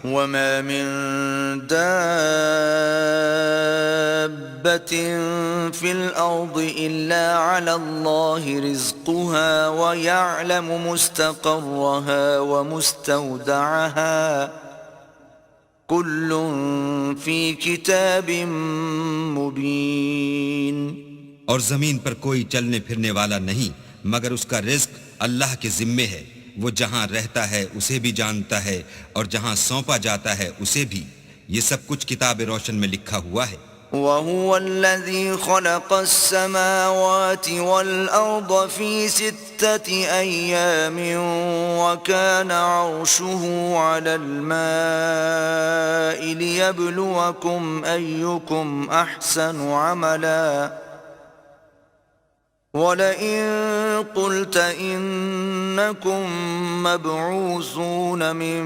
وما من دابة في الأرض إلا على الله رزقها ويعلم مستقرها ومستودعها كل في كتاب مبين. اور زمین پر کوئی چلنے پھرنے والا نہیں مگر اس کا رزق اللہ کے ذمے ہے. وہ جہاں رہتا ہے اسے بھی جانتا ہے اور جہاں سونپا جاتا ہے اسے بھی. یہ سب کچھ کتاب روشن میں لکھا ہوا ہے. وهو الذي خلق السماوات والأرض في 6 أيام وكان عرشه على الماء ليبلوكم أيكم أحسن عملا وَلَئِن قُلْتَ إِنَّكُمْ مَبْعُوثُونَ مِنْ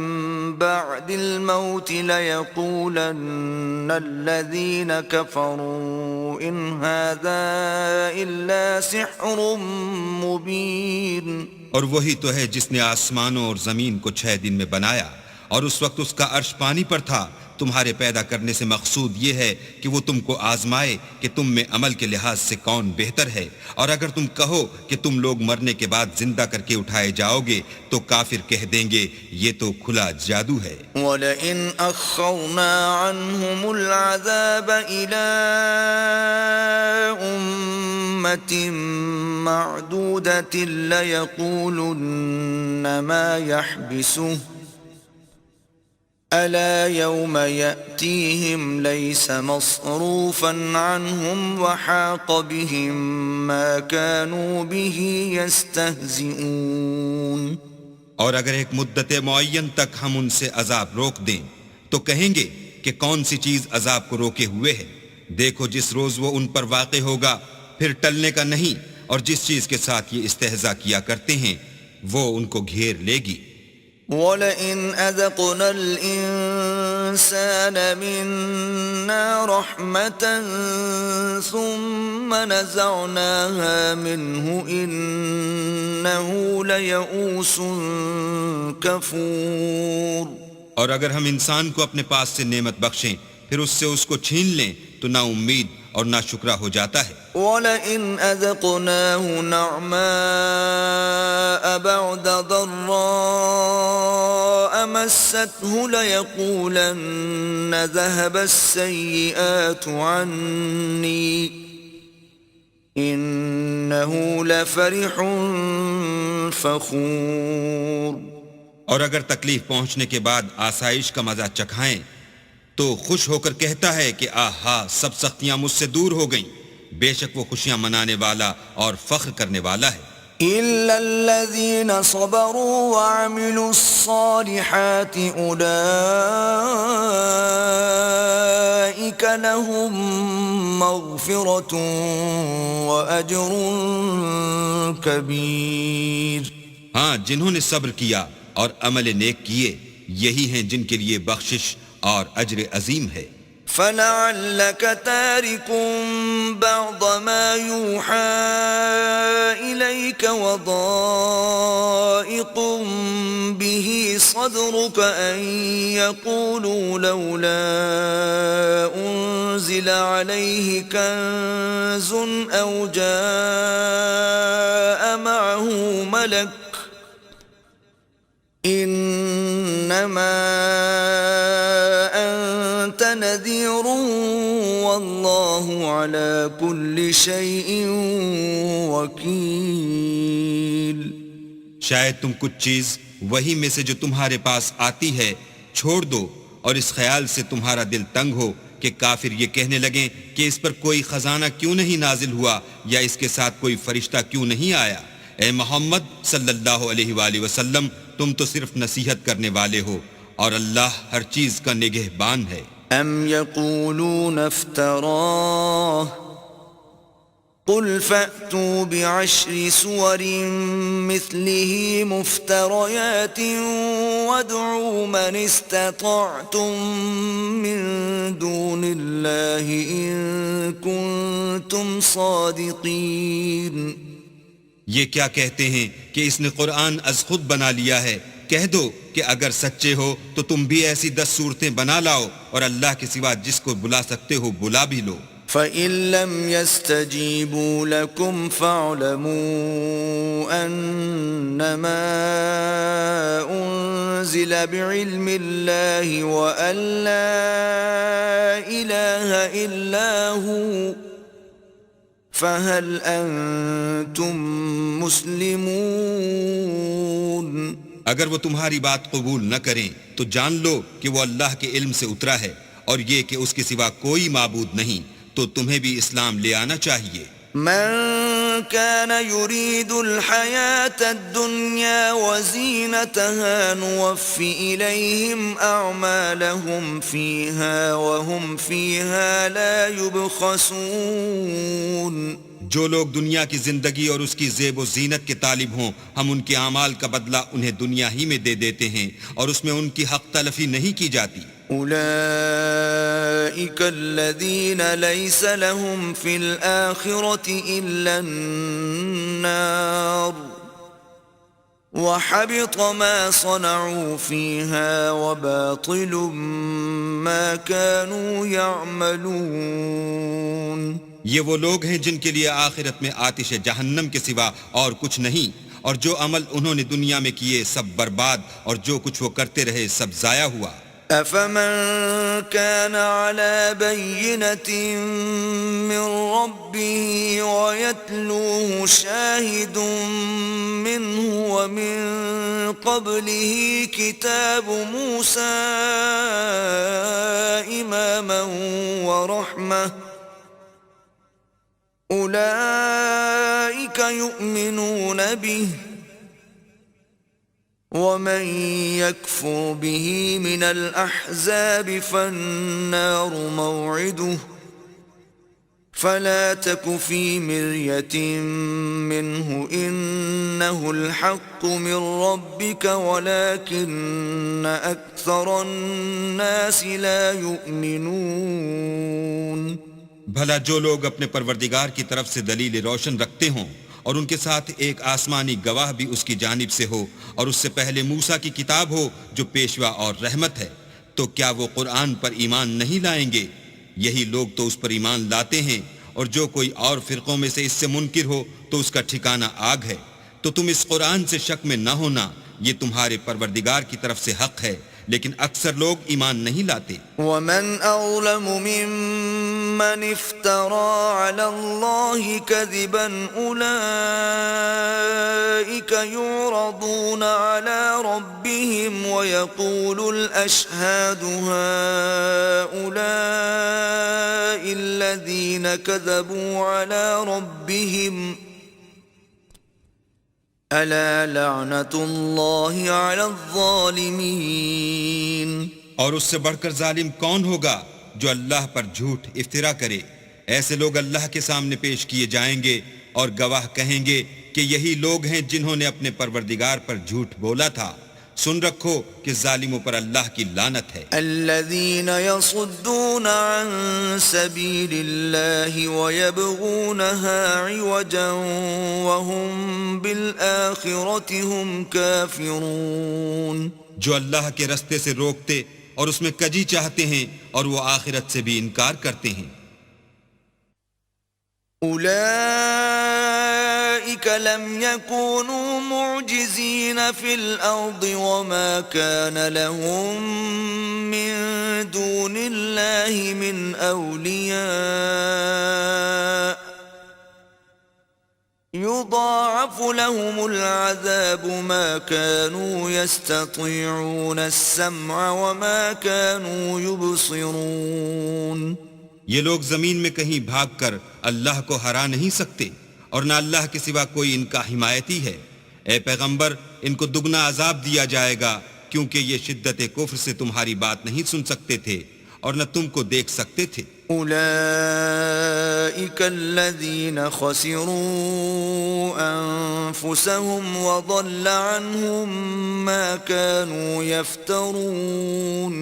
بَعْدِ الْمَوْتِ لَيَقُولَنَّ الَّذِينَ كَفَرُوا إِنْ هَذَا إِلَّا سِحْرٌ مُبِينٌ. اور وہی تو ہے جس نے آسمانوں اور زمین کو 6 دن میں بنایا اور اس وقت اس کا عرش پانی پر تھا. تمہارے پیدا کرنے سے مقصود یہ ہے کہ وہ تم کو آزمائے کہ تم میں عمل کے لحاظ سے کون بہتر ہے. اور اگر تم کہو کہ تم لوگ مرنے کے بعد زندہ کر کے اٹھائے جاؤ گے تو کافر کہہ دیں گے یہ تو کھلا جادو ہے. وَلَئِنْ أَخَّرْنَا عَنْهُمُ الْعَذَابَ إِلَىٰ أُمَّةٍ مَّعْدُودَةٍ لَيَقُولُنَّ مَا يَحْبِسُهُ أَلَا يَوْمَ يَأْتِيهِمْ لَيْسَ مَصْرُوفًا عَنْهُمْ وَحَاقَ بِهِمْ مَا كَانُوا بِهِ يَسْتَهْزِئُونَ. اور اگر ایک مدت معین تک ہم ان سے عذاب روک دیں تو کہیں گے کہ کون سی چیز عذاب کو روکے ہوئے ہے. دیکھو جس روز وہ ان پر واقع ہوگا پھر ٹلنے کا نہیں. اور جس چیز کے ساتھ یہ استہزاء کیا کرتے ہیں وہ ان کو گھیر لے گی. وَلَئِنْ أَذَقْنَا الْإِنسَانَ مِنَّا رَحْمَةً ثُمَّ نَزَعْنَاهَا مِنْهُ إِنَّهُ لَيَئُوسٌ كَفُورٌ. اور اگر ہم انسان کو اپنے پاس سے نعمت بخشیں پھر اس سے اس کو چھین لیں تو نا امید اور نا شکرا ہو جاتا ہے. وَلَئِنْ أَذَقْنَاهُ نَعْمَاءَ بَعْدَ ضَرَّاءَ مَسَّتْهُ لَيَقُولَنَّ ذَهَبَ السَّيِّئَاتُ عَنِّي إِنَّهُ لَفَرِحٌ فَخُورٌ. اور اگر تکلیف پہنچنے کے بعد آسائش کا مزہ چکھائیں تو خوش ہو کر کہتا ہے کہ آہا سب سختیاں مجھ سے دور ہو گئیں. بے شک وہ خوشیاں منانے والا اور فخر کرنے والا ہے. إِلَّا الَّذِينَ صَبَرُوا وَعَمِلُوا الصَّالِحَاتِ أُولَئِكَ لَهُم مَّغْفِرَةٌ وَأَجْرٌ كَبِيرٌ. ہاں جنہوں نے صبر کیا اور عمل نیک کیے یہی ہیں جن کے لیے بخشش اور اجر عظیم ہے. فَلَعَلَّكَ تَارِكٌ بَعْضَ مَا يُوحَىٰ إِلَيْكَ وَضَائِقٌ بِهِ صَدْرُكَ أَن يَقُولُوا لَوْلَا أُنزِلَ عَلَيْهِ كَنزٌ أَوْ جَاءَ مَعَهُ مَلَكٌ إِنَّمَا أَنتَ نَذِيرٌ وَاللَّهُ عَلَى كُلِّ شَيْءٍ وَكِيلٌ. شاید تم کچھ چیز وہی میں سے جو تمہارے پاس آتی ہے چھوڑ دو اور اس خیال سے تمہارا دل تنگ ہو کہ کافر یہ کہنے لگیں کہ اس پر کوئی خزانہ کیوں نہیں نازل ہوا یا اس کے ساتھ کوئی فرشتہ کیوں نہیں آیا. اے محمد صلی اللہ علیہ وآلہ وسلم تم تو صرف نصیحت کرنے والے ہو اور اللہ ہر چیز کا نگہبان ہے. ام یقولون افتراه قل فأتوا بعشر سور مثله مفتريات وادعوا من استطعتم من دون الله إن كنتم صادقين. یہ کیا کہتے ہیں کہ اس نے قرآن از خود بنا لیا ہے. کہہ دو کہ اگر سچے ہو تو تم بھی ایسی 10 صورتیں بنا لاؤ اور اللہ کے سوا جس کو بلا سکتے ہو بلا بھی لو۔ فَإِن لَّمْ يَسْتَجِيبُوا لَكُمْ فَاعْلَمُوا أَنَّمَا أُنزِلَ بِعِلْمِ اللَّهِ وَأَن لَّا إِلَٰهَ إِلَّا هُوَ فَهَلْ أَنتُم مُّسْلِمُونَ۔ اگر وہ تمہاری بات قبول نہ کریں تو جان لو کہ وہ اللہ کے علم سے اترا ہے، اور یہ کہ اس کے سوا کوئی معبود نہیں، تو تمہیں بھی اسلام لے آنا چاہیے۔ من كان يريد الحياة الدنيا وزينتها نوف إليهم أعمالهم فيها وهم فيها لا يبخسون۔ جو لوگ دنیا کی زندگی اور اس کی زیب و زینت کے طالب ہوں، ہم ان کے اعمال کا بدلہ انہیں دنیا ہی میں دے دیتے ہیں اور اس میں ان کی حق تلفی نہیں کی جاتی۔ أولئك الذين ليس لهم في الآخرة إلا النار وحبط ما صنعوا فيها وباطل ما كانوا يعملون۔ یہ وہ لوگ ہیں جن کے لیے آخرت میں آتش جہنم کے سوا اور کچھ نہیں، اور جو عمل انہوں نے دنیا میں کیے سب برباد، اور جو کچھ وہ کرتے رہے سب ضائع ہوا۔ أفمن كان على بينة من ربه ويتلوه شاهد منه ومن قبله كتاب موسى إماما ورحمة أولئك يؤمنون به ومن يكفر به من الأحزاب فالنار موعده فلا تك في مرية منه إنه الحق من ربك ولكن أكثر الناس لا يؤمنون۔ بھلا جو لوگ اپنے پروردگار کی طرف سے دلیل روشن رکھتے ہوں اور ان کے ساتھ ایک آسمانی گواہ بھی اس کی جانب سے ہو، اور اس سے پہلے موسیٰ کی کتاب ہو جو پیشوا اور رحمت ہے، تو کیا وہ قرآن پر ایمان نہیں لائیں گے؟ یہی لوگ تو اس پر ایمان لاتے ہیں، اور جو کوئی اور فرقوں میں سے اس سے منکر ہو تو اس کا ٹھکانہ آگ ہے۔ تو تم اس قرآن سے شک میں نہ ہونا، یہ تمہارے پروردگار کی طرف سے حق ہے، لیکن اکثر لوگ ایمان نہیں لاتے۔ ومن أظلم ممن افترى على الله كذبا أولئك يعرضون على ربهم ويقول الأشهاد هؤلاء الذين كذبوا على ربهم ألا لعنة الله على الظالمين۔ اور اس سے بڑھ کر ظالم کون ہوگا جو اللہ پر جھوٹ افترا کرے؟ ایسے لوگ اللہ کے سامنے پیش کیے جائیں گے اور گواہ کہیں گے کہ یہی لوگ ہیں جنہوں نے اپنے پروردگار پر جھوٹ بولا تھا۔ سن رکھو کہ ظالموں پر اللہ کی لعنت ہے۔ الذين يصدون عن سبيل الله ويبغونها عوجا وهم بالآخرة هم كافرون۔ جو اللہ کے رستے سے روکتے اور اس میں کجی چاہتے ہیں اور وہ آخرت سے بھی انکار کرتے ہیں۔ أولئك لم يكونوا معجزين في الأرض وما كان لهم من دون الله من أولياء يضاعف لهم العذاب ما كانوا يستطيعون السمع وما كانوا يبصرون۔ یہ لوگ زمین میں کہیں بھاگ کر اللہ کو ہرا نہیں سکتے، اور نہ اللہ کے سوا کوئی ان کا حمایتی ہے۔ اے پیغمبر، ان کو دگنا عذاب دیا جائے گا، کیونکہ یہ شدت کفر سے تمہاری بات نہیں سن سکتے تھے اور نہ تم کو دیکھ سکتے تھے۔ أولئك الذين خسروا أنفسهم وضل عنهم ما كانوا يفترون۔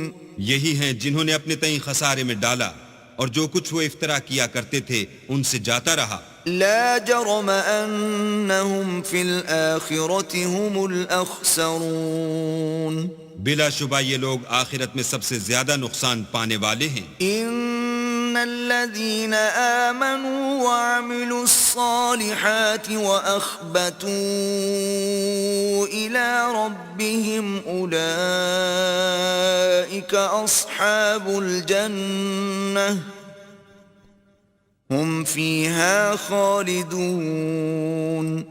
یہی ہیں جنہوں نے اپنے تئیں خسارے میں ڈالا، اور جو کچھ وہ افطرا کیا کرتے تھے ان سے جاتا رہا۔ لا جرم أنهم في الآخرة هم الأخسرون بلا شبہ یہ لوگ آخرت میں سب سے زیادہ نقصان پانے والے ہیں. إن الذين آمنوا وعملوا الصالحات وأخبتوا إلى ربهم أولئك أصحاب الجنة هم فيها خالدون.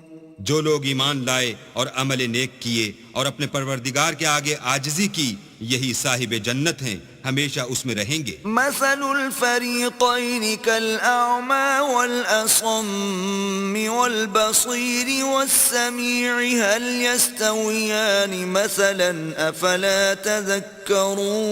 جو لوگ ایمان لائے اور عمل نیک کیے اور اپنے پروردگار کے آگے عاجزی کی یہی صاحب جنت ہیں، ہمیشہ اس میں رہیں گے. مثل الفريقين كالأعمى والأصم والبصير والسميع هل يستويان مثلا أفلا تذكرون.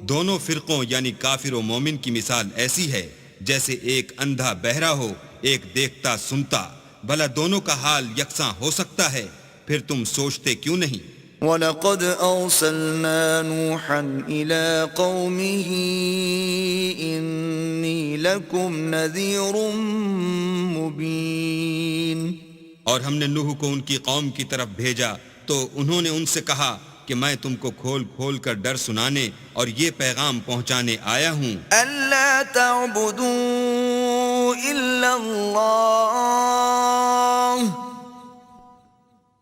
دونوں فرقوں یعنی کافر و مومن کی مثال ایسی ہے جیسے ایک اندھا بہرا ہو، ایک دیکھتا سنتا. بھلا دونوں کا حال یکساں ہو سکتا ہے؟ پھر تم سوچتے کیوں نہیں؟ وَلَقَدْ أَرْسَلْنَا نُوحًا إِلَىٰ قَوْمِهِ إِنِّي لَكُمْ نَذِيرٌ مُّبِينٌ. اور ہم نے نوح کو ان کی قوم کی طرف بھیجا تو انہوں نے ان سے کہا کہ میں تم کو کھول کھول کر ڈر سنانے اور یہ پیغام پہنچانے آیا ہوں. أَلَّا تَعْبُدُوا إِلَّا اللَّهَ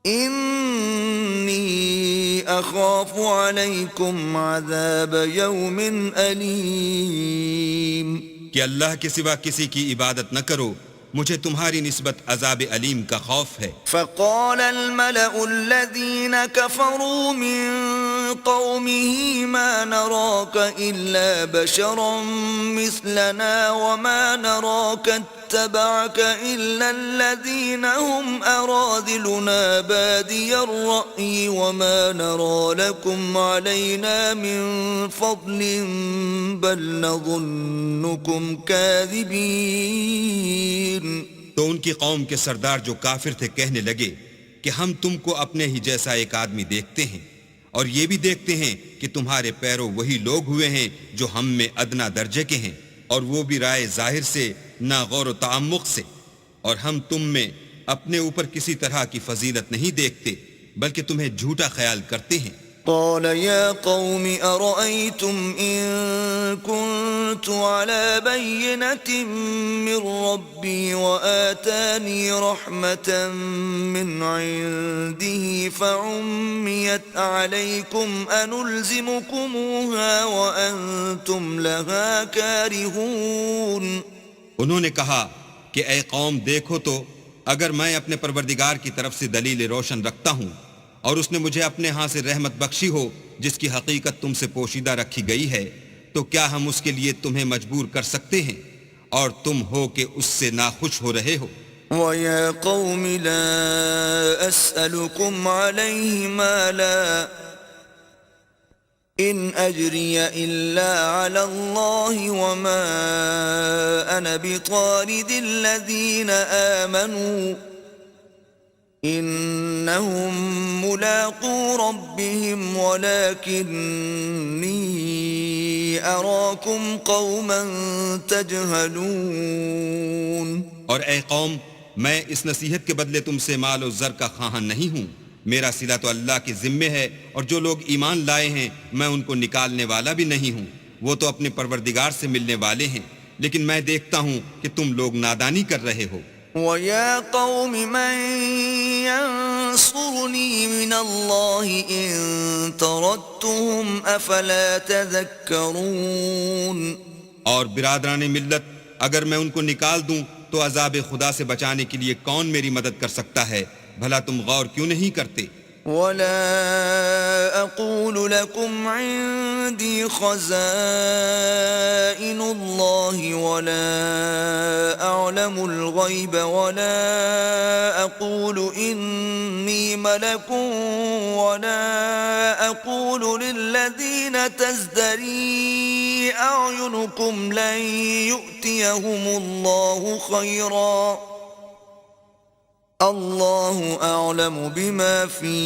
إِنِّي أَخَافُ عَلَيْكُمْ عَذَابَ يَوْمٍ أَلِيمٍ. کہ اللہ کے سوا کسی کی عبادت نہ کرو، مجھے تمہاری نسبت عذاب علیم کا خوف ہے. فقال الملأ الذين كفروا من قومه ما نراك إلا بشرا مثلنا وما نراك اتبعك إلا الذين هم أراذلنا بادي الرأي وما نرى لكم علينا من فضل بل نظنكم كاذبين. تو ان کی قوم کے سردار جو کافر تھے کہنے لگے کہ ہم تم کو اپنے ہی جیسا ایک آدمی دیکھتے ہیں اور یہ بھی دیکھتے ہیں کہ تمہارے پیرو وہی لوگ ہوئے ہیں جو ہم میں ادنا درجے کے ہیں، اور وہ بھی رائے ظاہر سے نہ غور و تعمق سے، اور ہم تم میں اپنے اوپر کسی طرح کی فضیلت نہیں دیکھتے بلکہ تمہیں جھوٹا خیال کرتے ہیں. قال يا قوم أرأيتم إن كنت على بينة من ربي وآتاني رحمة من عنده فعميت عليكم أنلزمكموها وأنتم لها كارهون. انہوں نے کہا کہ اے قوم دیکھو تو اگر میں اپنے پروردگار کی طرف سے دلیل روشن رکھتا ہوں اور اس نے مجھے اپنے ہاں سے رحمت بخشی ہو جس کی حقیقت تم سے پوشیدہ رکھی گئی ہے، تو کیا ہم اس کے لیے تمہیں مجبور کر سکتے ہیں اور تم ہو کہ اس سے ناخوش ہو رہے ہو؟ وَيَا قَوْمِ لَا أَسْأَلُكُمْ عَلَيْهِ مَالًا إِنْ أَجْرِيَ إِلَّا عَلَى اللَّهِ وَمَا أَنَا بِطَارِدِ الَّذِينَ آمَنُوا إِنَّهُمْ مُلَاقُو رَبِّهِمْ وَلَكِنِّي أَرَاكُمْ قَوْمًا تَجْهَلُونَ. اور اے قوم، میں اس نصیحت کے بدلے تم سے مال و زر کا خواہاں نہیں ہوں. میرا صلہ تو اللہ کے ذمے ہے، اور جو لوگ ایمان لائے ہیں میں ان کو نکالنے والا بھی نہیں ہوں. وہ تو اپنے پروردگار سے ملنے والے ہیں، لیکن میں دیکھتا ہوں کہ تم لوگ نادانی کر رہے ہو. وَيَا قَوْمِ مَنْ يَنْصُرُنِي مِنَ اللَّهِ إِن طَرَدتُّهُمْ أَفَلَا تَذَكَّرُونَ. اور برادران ملت، اگر میں ان کو نکال دوں تو عذاب خدا سے بچانے کے لیے کون میری مدد کر سکتا ہے؟ بھلا تم غور کیوں نہیں کرتے؟ وَلَا أَقُولُ لَكُمْ عِندِي خَزَائِنُ اللَّهِ وَلَا أَعْلَمُ الْغَيْبَ وَلَا أَقُولُ إِنِّي مَلَكٌ وَلَا أَقُولُ لِلَّذِينَ تَزْدَرِي أَعْيُنُكُمْ لَن يُؤْتِيَهُمُ اللَّهُ خَيْرًا اللہ اعلم بما فی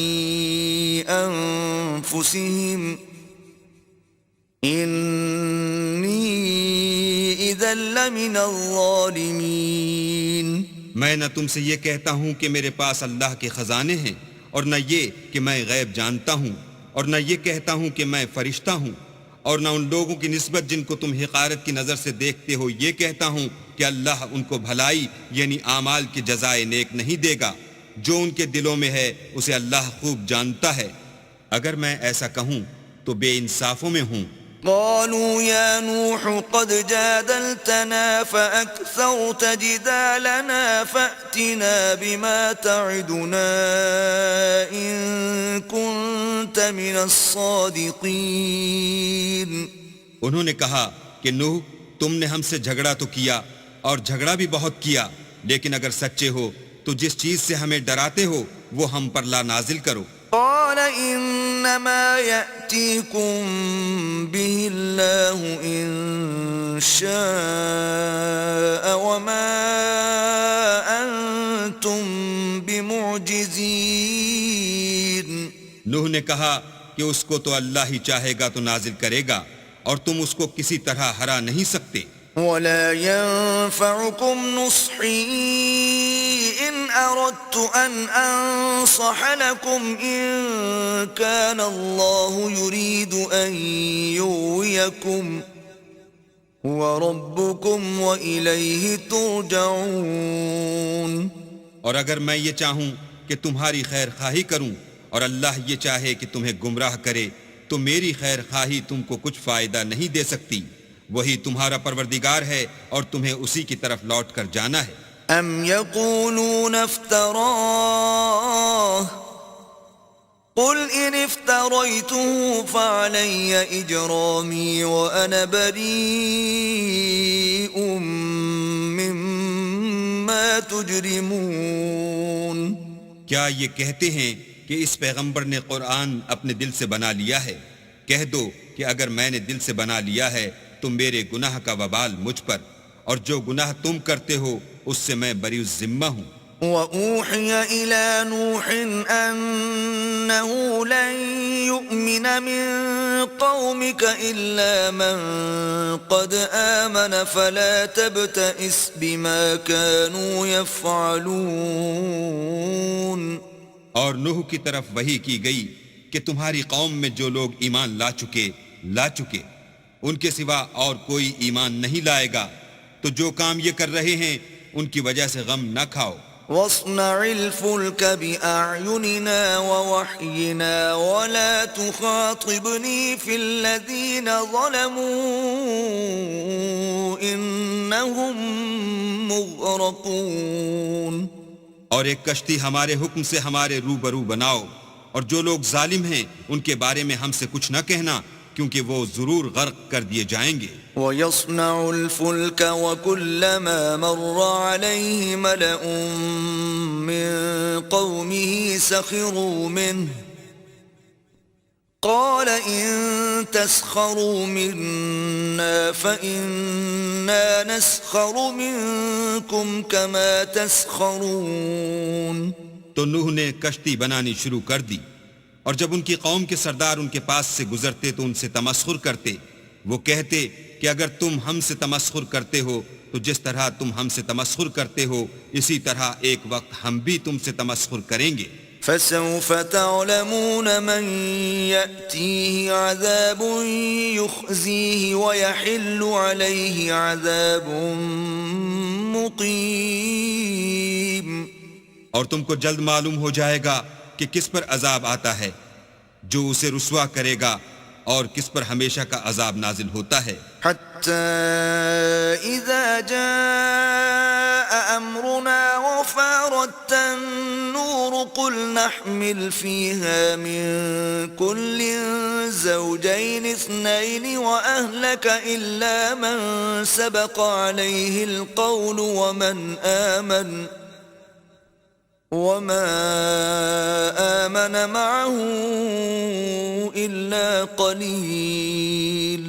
انفسهم انی اذا إِذًا لَّمِنَ الظَّالِمِينَ میں نہ تم سے یہ کہتا ہوں کہ میرے پاس اللہ کے خزانے ہیں، اور نہ یہ کہ میں غیب جانتا ہوں، اور نہ یہ کہتا ہوں کہ میں فرشتہ ہوں، اور نہ ان لوگوں کی نسبت جن کو تم حقارت کی نظر سے دیکھتے ہو یہ کہتا ہوں کہ اللہ ان کو بھلائی یعنی اعمال کی جزائے نیک نہیں دے گا۔ جو ان کے دلوں میں ہے اسے اللہ خوب جانتا ہے۔ اگر میں ایسا کہوں تو بے انصافوں میں ہوں۔ قالوا يا نوح قد جادلتنا فأكثرت جدالنا فأتنا بما تعدنا إن كنت من الصادقين۔ انہوں نے کہا کہ نوح تم نے ہم سے جھگڑا تو کیا اور جھگڑا بھی بہت کیا، لیکن اگر سچے ہو تو جس چیز سے ہمیں ڈراتے ہو وہ ہم پر لا نازل کرو۔ قال انما يأتيكم به الله ان شاء وما انتم بمعجزين۔ نوح نے کہا کہ اس کو تو اللہ ہی چاہے گا تو نازل کرے گا، اور تم اس کو کسی طرح ہرا نہیں سکتے۔ ولا ينفعكم نصحي إن أردت أن أنصح لكم إن كان الله يريد أن يغويكم هو ربكم وإليه ترجعون۔ اور اگر میں یہ چاہوں کہ تمہاری خیر خواہی کروں اور اللہ یہ چاہے کہ تمہیں گمراہ کرے تو میری خیر خواہی تم کو کچھ فائدہ نہیں دے سکتی۔ وہی تمہارا پروردگار ہے اور تمہیں اسی کی طرف لوٹ کر جانا ہے۔ ام يقولون افتراه قل ان افتريته فعلي اجرامي وانا بريء مما تجرمون۔ کیا یہ کہتے ہیں کہ اس پیغمبر نے قرآن اپنے دل سے بنا لیا ہے؟ کہہ دو کہ اگر میں نے دل سے بنا لیا ہے تو میرے گناہ کا وبال مجھ پر، اور جو گناہ تم کرتے ہو اس سے میں بری الذمہ ہوں۔ وَأُوحِيَ إِلَى نُوحٍ أَنَّهُ لَن يُؤْمِنَ مِن قَوْمِكَ إِلَّا مَن قَدْ آمَنَ فَلَا تَبْتَئِسْ بِمَا كَانُوا يَفْعَلُونَ۔ اور نوح کی طرف وحی کی گئی کہ تمہاری قوم میں جو لوگ ایمان لا چکے ان کے سوا اور کوئی ایمان نہیں لائے گا، تو جو کام یہ کر رہے ہیں ان کی وجہ سے غم نہ کھاؤ۔ وَاصْنَعِ الْفُلْكَ بِأَعْيُنِنَا وَوَحْيِنَا وَلَا تُخَاطِبْنِي فِي الَّذِينَ ظَلَمُوا إِنَّهُمْ مُغْرَقُونَ۔ اور ایک کشتی ہمارے حکم سے ہمارے روبرو بناؤ، اور جو لوگ ظالم ہیں ان کے بارے میں ہم سے کچھ نہ کہنا، کیونکہ وہ ضرور غرق کر دیے جائیں گے۔ وَيَصْنَعُ الْفُلْكَ وَكُلَّمَا مَرَّ عَلَيْهِ مَلَأٌ مِّن قَوْمِهِ سَخِرُوا مِنْهُ قَالَ إِن تَسْخَرُوا مِنَّا فَإِنَّا نَسْخَرُ مِنكُمْ كَمَا تَسْخَرُونَ۔ تو نوح نے کشتی بنانی شروع کر دی، اور جب ان کی قوم کے سردار ان کے پاس سے گزرتے تو ان سے تمسخر کرتے۔ وہ کہتے کہ اگر تم ہم سے تمسخر کرتے ہو تو جس طرح تم ہم سے تمسخر کرتے ہو اسی طرح ایک وقت ہم بھی تم سے تمسخر کریں گے۔ فَسَوْفَ تَعْلَمُونَ مَن يَأْتِيهِ عَذَابٌ يُخْزِيهِ وَيَحِلُّ عَلَيْهِ عَذَابٌ مُقِيمٌ۔ اور تم کو جلد معلوم ہو جائے گا کہ کس پر عذاب آتا ہے جو اسے رسوا کرے گا، اور کس پر ہمیشہ کا عذاب نازل ہوتا ہے۔ حَتَّى إِذَا جَاءَ أَمْرُنَا وَفَارَتِ النُّورُ قُلْ نَحْمِلُ فِيهَا مِن كُلٍّ زَوْجَيْنِ اثْنَيْنِ وَأَهْلَكَ إِلَّا مَن سَبَقَ عَلَيْهِ الْقَوْلُ وَمَا آمَنَ مَعَهُ إِلَّا قَلِيلٌ۔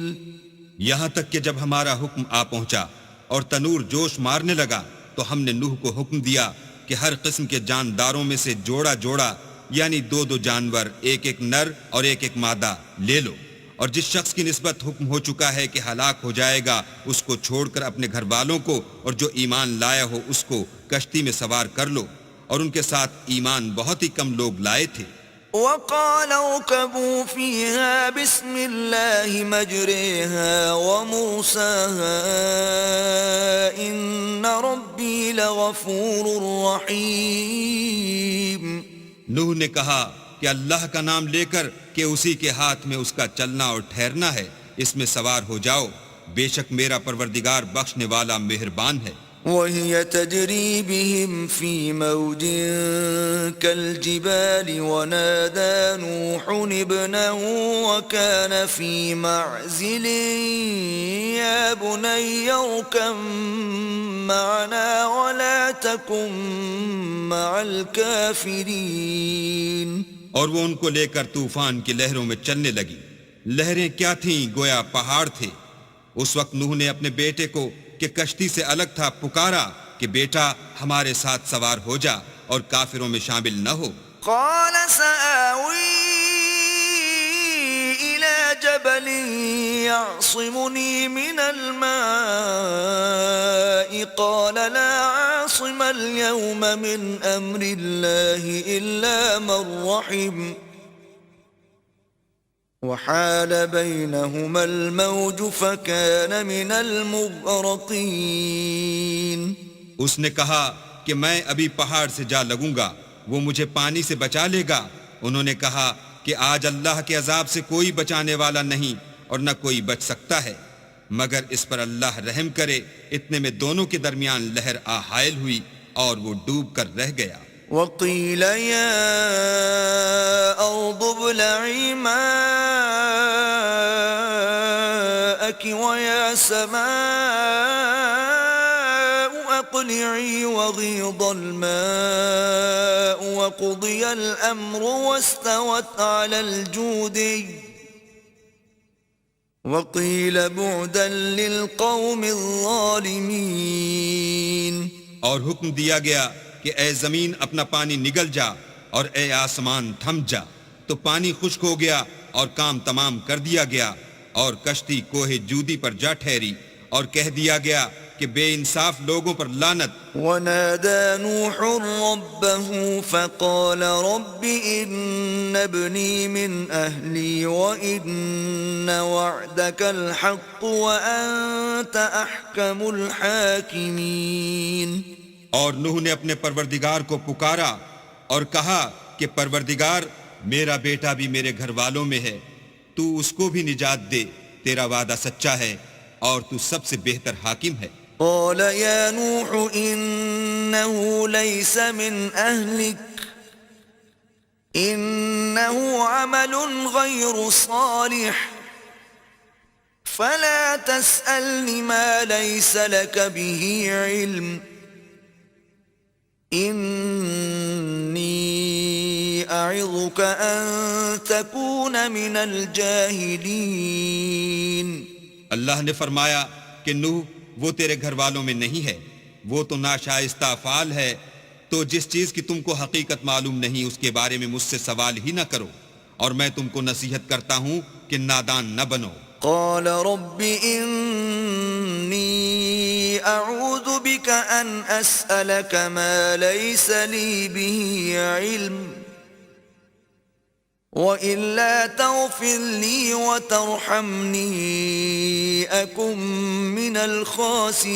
یہاں تک کہ جب ہمارا حکم آ پہنچا اور تنور جوش مارنے لگا تو ہم نے نوح کو حکم دیا کہ ہر قسم کے جانداروں میں سے جوڑا جوڑا یعنی 2 جانور، ایک نر اور ایک مادہ لے لو، اور جس شخص کی نسبت حکم ہو چکا ہے کہ ہلاک ہو جائے گا اس کو چھوڑ کر اپنے گھر والوں کو اور جو ایمان لایا ہو اس کو کشتی میں سوار کر لو، اور ان کے ساتھ ایمان بہت ہی کم لوگ لائے تھے۔ وقال اركبوا فيها بسم الله مجريها ومرساها إن ربي لغفور رحيم۔ نوح نے کہا کہ اللہ کا نام لے کر کہ اسی کے ہاتھ میں اس کا چلنا اور ٹھہرنا ہے، اس میں سوار ہو جاؤ، بے شک میرا پروردگار بخشنے والا مہربان ہے۔ وهي تجري بهم في موج كالجبال ونادى نوح ابنه وكان في معزل يا بني اركب معنا ولا تكن مع الكافرين۔ اور وہ ان کو لے کر طوفان کی لہروں میں چلنے لگی۔ لہریں کیا تھیں؟ گویا پہاڑ تھے۔ اس وقت نوح نے اپنے بیٹے کو کہ کشتی سے الگ تھا پکارا کہ بیٹا ہمارے ساتھ سوار ہو جا اور کافروں میں شامل نہ ہو۔ قال سآوي إلى جبل يعصمني من الماء قال لا عاصم اليوم من أمر الله إلا من رحم وحال بينهما الموج فكان من المغرقين۔ اس نے کہا کہ میں ابھی پہاڑ سے جا لگوں گا، وہ مجھے پانی سے بچا لے گا۔ انہوں نے کہا کہ آج اللہ کے عذاب سے کوئی بچانے والا نہیں اور نہ کوئی بچ سکتا ہے مگر اس پر اللہ رحم کرے۔ اتنے میں دونوں کے درمیان لہر حائل ہوئی اور وہ ڈوب کر رہ گیا۔ وقيل يا أرض ابلعي ماءك ويا سماء أقلعي وغيض الماء وقضي الأمر واستوت على الجودي وقيل بعدا للقوم الظالمين۔ اور حکم دیا گیا کہ اے زمین اپنا پانی نگل جا اور اے آسمان تھم جا، تو پانی خشک ہو گیا اور کام تمام کر دیا گیا، اور کشتی کوہ جودی پر جا ٹھہری، اور کہہ دیا گیا کہ بے انصاف لوگوں پر لعنت۔ ونادى نوح ربه فقال رب إن ابني من أهلي وإن وعدك الحق وأنت أحكم الحاكمين۔ اور نوح نے اپنے پروردگار کو پکارا اور کہا کہ پروردگار میرا بیٹا بھی میرے گھر والوں میں ہے، تو اس کو بھی نجات دے، تیرا وعدہ سچا ہے اور تو سب سے بہتر حاکم ہے۔ قال يا نوح إنه ليس من أهلك إنه عمل غير صالح فلا تسألني ما ليس لك به علم إني أعظك أن تكون من الجاهلين۔ اللہ نے فرمایا کہ نوح وہ تیرے گھر والوں میں نہیں ہے، وہ تو ناشائستہ افعال ہے، تو جس چیز کی تم کو حقیقت معلوم نہیں اس کے بارے میں مجھ سے سوال ہی نہ کرو، اور میں تم کو نصیحت کرتا ہوں کہ نادان نہ بنو۔ قال رب إني أعوذ بك أن أسألك ما ليس لي به علم وإلا تغفر لي وترحمني أكن من الخاسرين۔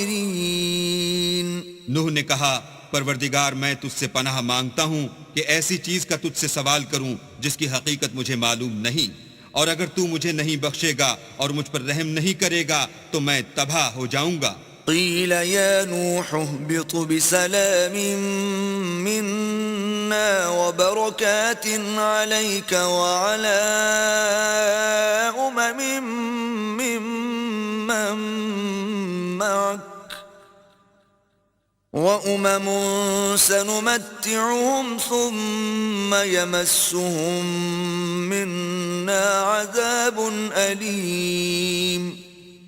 نوح نے کہا پروردگار میں تجھ سے پناہ مانگتا ہوں کہ ایسی چیز کا تجھ سے سوال کروں جس کی حقیقت مجھے معلوم نہیں، اور اگر تو مجھے نہیں بخشے گا اور مجھ پر رحم نہیں کرے گا تو میں تباہ ہو جاؤں گا۔ قيل يا نوح اهبط بسلام منا وبركات عليك وعلى ممن معك وأمم سنمتعهم ثم يمسهم منا عذاب أليم۔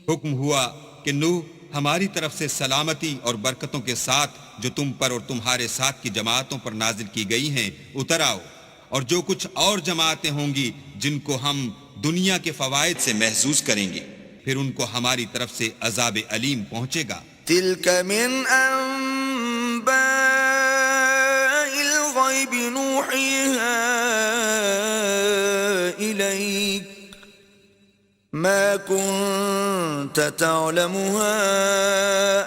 حکم ہوا کہ نوح ہماری طرف سے سلامتی اور برکتوں کے ساتھ جو تم پر اور تمہارے ساتھ کی جماعتوں پر نازل کی گئی ہیں اتر آؤ، اور جو کچھ اور جماعتیں ہوں گی جن کو ہم دنیا کے فوائد سے محظوظ کریں گے، پھر ان کو ہماری طرف سے عذاب علیم پہنچے گا۔ تلك من أنباء الغيب نوحيها إليك ما كنت تعلمها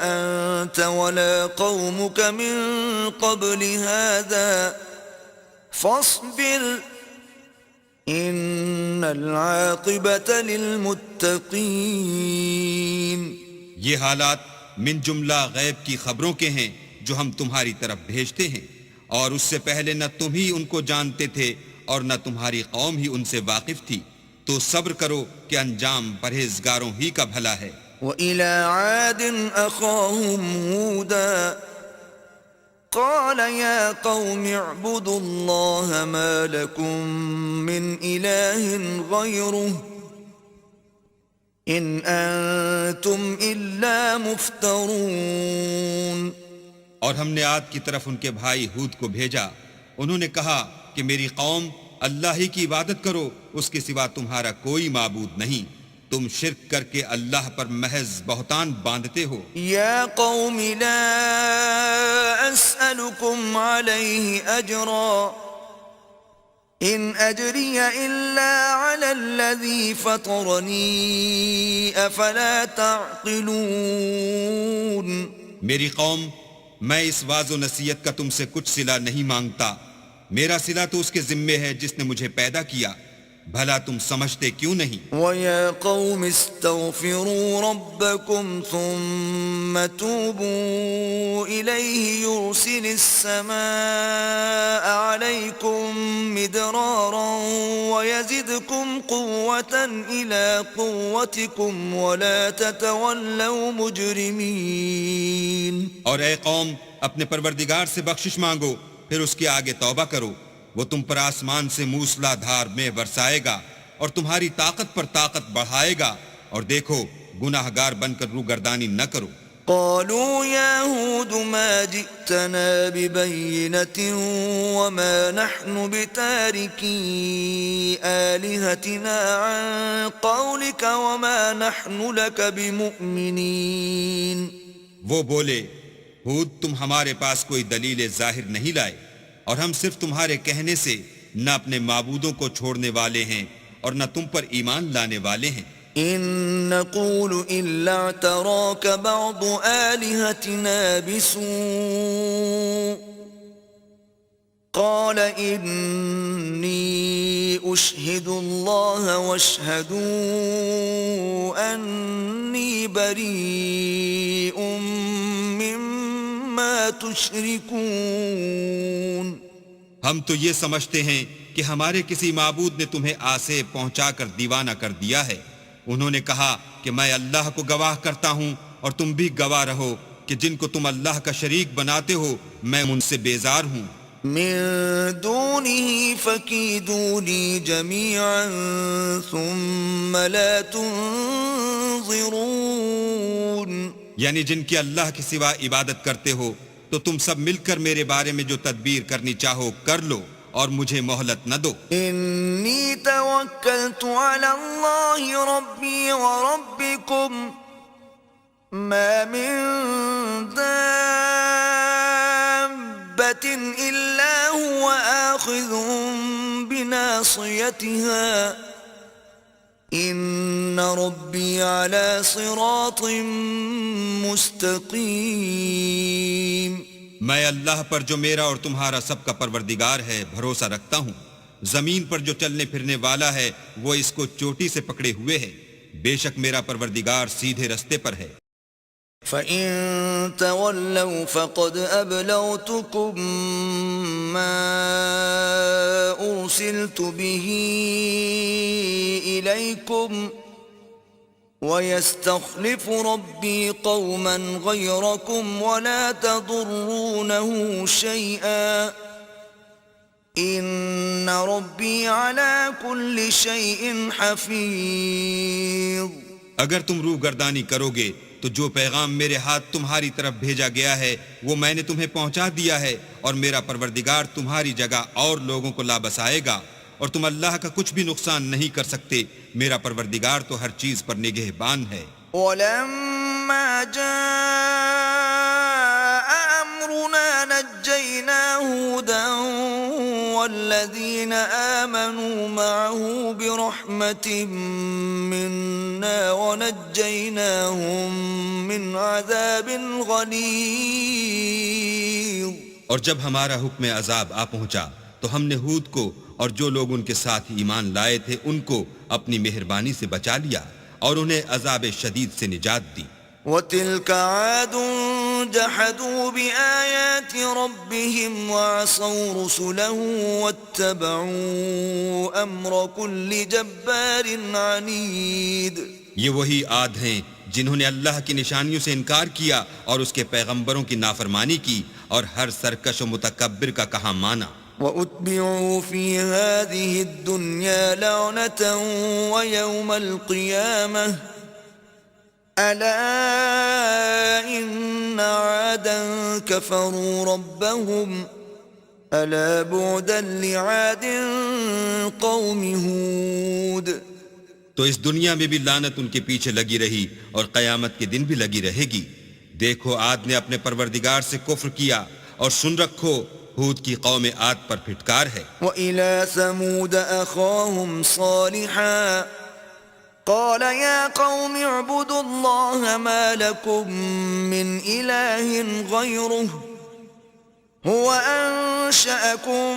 أنت ولا قومك من قبل هذا فاصبر إن العاقبة للمتقين۔ یہ حالات من جملہ غیب کی خبروں کے ہیں جو ہم تمہاری طرف بھیجتے ہیں، اور اس سے پہلے نہ تم ہی ان کو جانتے تھے اور نہ تمہاری قوم ہی ان سے واقف تھی، تو صبر کرو کہ انجام پرہیزگاروں ہی کا بھلا ہے۔ وَإِلَى عَادٍ أَخَاهُمْ هُودًا قَالَ يَا قَوْمِ اعْبُدُوا اللَّهَ مَا لَكُمْ مِنْ إِلَٰهٍ غَيْرُهُ إِنْ أَنْتُمْ إِلَّا مُفْتَرُونَ۔ اور ہم نے عاد کی طرف ان کے بھائی ہود کو بھیجا، انہوں نے کہا کہ میری قوم اللہ ہی کی عبادت کرو، اس کے سوا تمہارا کوئی معبود نہیں، تم شرک کر کے اللہ پر محض بہتان باندھتے ہو۔ یا قوم لا اسألکم علیہ اجرا ان اجری الا علی الذی فطرنی افلا تعقلون۔ میری قوم، میں اس واعظ و نصیحت کا تم سے کچھ صلہ نہیں مانگتا، میرا صلہ تو اس کے ذمے ہے جس نے مجھے پیدا کیا، بھلا تم سمجھتے کیوں نہیں؟ وَيَا قَوْمِ اسْتَغْفِرُوا رَبَّكُمْ ثُمَّ تُوبُوا إِلَيْهِ يُرْسِلِ السَّمَاءَ عَلَيْكُمْ مِدْرَارًا وَيَزِدْكُمْ قُوَّةً إِلَىٰ قُوَّتِكُمْ وَلَا تَتَوَلَّوْا مُجْرِمِينَ۔ اور اے قوم، اپنے پروردگار سے بخشش مانگو، پھر اس کے آگے توبہ کرو، وہ تم پر آسمان سے موسلا دھار میں برسائے گا اور تمہاری طاقت پر طاقت بڑھائے گا، اور دیکھو گناہ گار بن کر روگردانی نہ کرو۔ قالوا يا هود ما جئتنا ببينة وما نحن بتاركي آلهتنا عن قولك وما نحن لك بمؤمنين۔ وہ بولے، ہود تم ہمارے پاس کوئی دلیل ظاہر نہیں لائے، اور ہم صرف تمہارے کہنے سے نہ اپنے معبودوں کو چھوڑنے والے ہیں اور نہ تم پر ایمان لانے والے ہیں۔ إن نقول إلا اعتراك بعض آلهتنا بسوء قال إني أشهد الله واشهدوا أني بريء مما تشركون۔ ہم تو یہ سمجھتے ہیں کہ ہمارے کسی معبود نے تمہیں آسیب پہنچا کر دیوانہ کر دیا ہے۔ انہوں نے کہا کہ میں اللہ کو گواہ کرتا ہوں اور تم بھی گواہ رہو کہ جن کو تم اللہ کا شریک بناتے ہو میں ان سے بیزار ہوں۔ من دونه فكيدوني جميعا ثم لا تنظرون۔ یعنی جن کی اللہ کے سوا عبادت کرتے ہو تو تم سب مل کر میرے بارے میں جو تدبیر کرنی چاہو کر لو اور مجھے مہلت نہ دو۔ انی توکلت علی اللہ ربی وربکم ما من دابۃ الا هو آخذ بناصیتها ان ربی علی صراط مستقیم۔ میں اللہ پر جو میرا اور تمہارا سب کا پروردگار ہے بھروسہ رکھتا ہوں، زمین پر جو چلنے پھرنے والا ہے وہ اس کو چوٹی سے پکڑے ہوئے ہے، بے شک میرا پروردگار سیدھے رستے پر ہے۔ فَإِن تَوَلَّوْا فَقَدْ أَبْلَغْتُكُمْ مَا أُرْسِلْتُ بِهِ إِلَيْكُمْ وَيَسْتَخْلِفُ رَبِّي قَوْمًا غَيْرَكُمْ وَلَا تَضُرُّونَهُ شَيْئًا إِنَّ رَبِّي عَلَى كُلِّ شَيْءٍ حَفِيظٌ۔ اگر تم روح گردانی کرو گے تو جو پیغام میرے ہاتھ تمہاری طرف بھیجا گیا ہے وہ میں نے تمہیں پہنچا دیا ہے، اور میرا پروردگار تمہاری جگہ اور لوگوں کو لا بسائے گا، اور تم اللہ کا کچھ بھی نقصان نہیں کر سکتے. میرا پروردگار تو ہر چیز پر نگہبان ہے. ولما جاء أمرنا نجينا هودا والذين آمنوا معه برحمة منا ونجيناهم من عذاب غليظ. اور جب ہمارا حکم عذاب آ پہنچا تو ہم نے ہود کو اور جو لوگ ان کے ساتھ ایمان لائے تھے ان کو اپنی مہربانی سے بچا لیا اور انہیں عذاب شدید سے نجات دی. وَتِلْكَ عَادٌ جَحَدُوا بِآيَاتِ رَبِّهِمْ وَعَصَوْا رُسُلَهُ وَاتَّبَعُوا أَمْرَ كُلِّ جَبَّارٍ عَنِيدٍ. یہ وہی عاد ہیں جنہوں نے اللہ کی نشانیوں سے انکار کیا اور اس کے پیغمبروں کی نافرمانی کی اور ہر سرکش و متکبر کا کہا مانا. وَأُتْبِعُوا فِي هَذِهِ الدُّنْيَا لَعْنَةً وَيَوْمَ الْقِيَامَةِ أَلَا إِنَّ عَادًا كَفَرُوا رَبَّهُمْ أَلَا بُعْدًا لِعَادٍ قَوْمِ هُودٍ. تو اس دنیا میں بھی لعنت ان کے پیچھے لگی رہی اور قیامت کے دن بھی لگی رہے گی. دیکھو عاد نے اپنے پروردگار سے کفر کیا اور سن رکھو ہود کی قوم عاد پر پھٹکار ہے. وَإِلَى ثَمُودَ أَخَاهُمْ صَالِحًا قَالَ يَا قَوْمِ اعْبُدُوا اللَّهَ مَا لَكُمْ مِنْ إِلَٰهٍ غَيْرُهُ هُوَ أَنشَأَكُم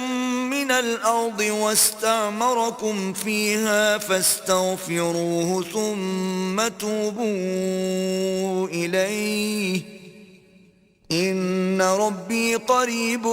مِّنَ الْأَرْضِ وَاسْتَعْمَرَكُمْ فِيهَا فَاسْتَغْفِرُوهُ ثُمَّ تُوبُوا إِلَيْهِ إِنَّ رَبِّي قَرِيبٌ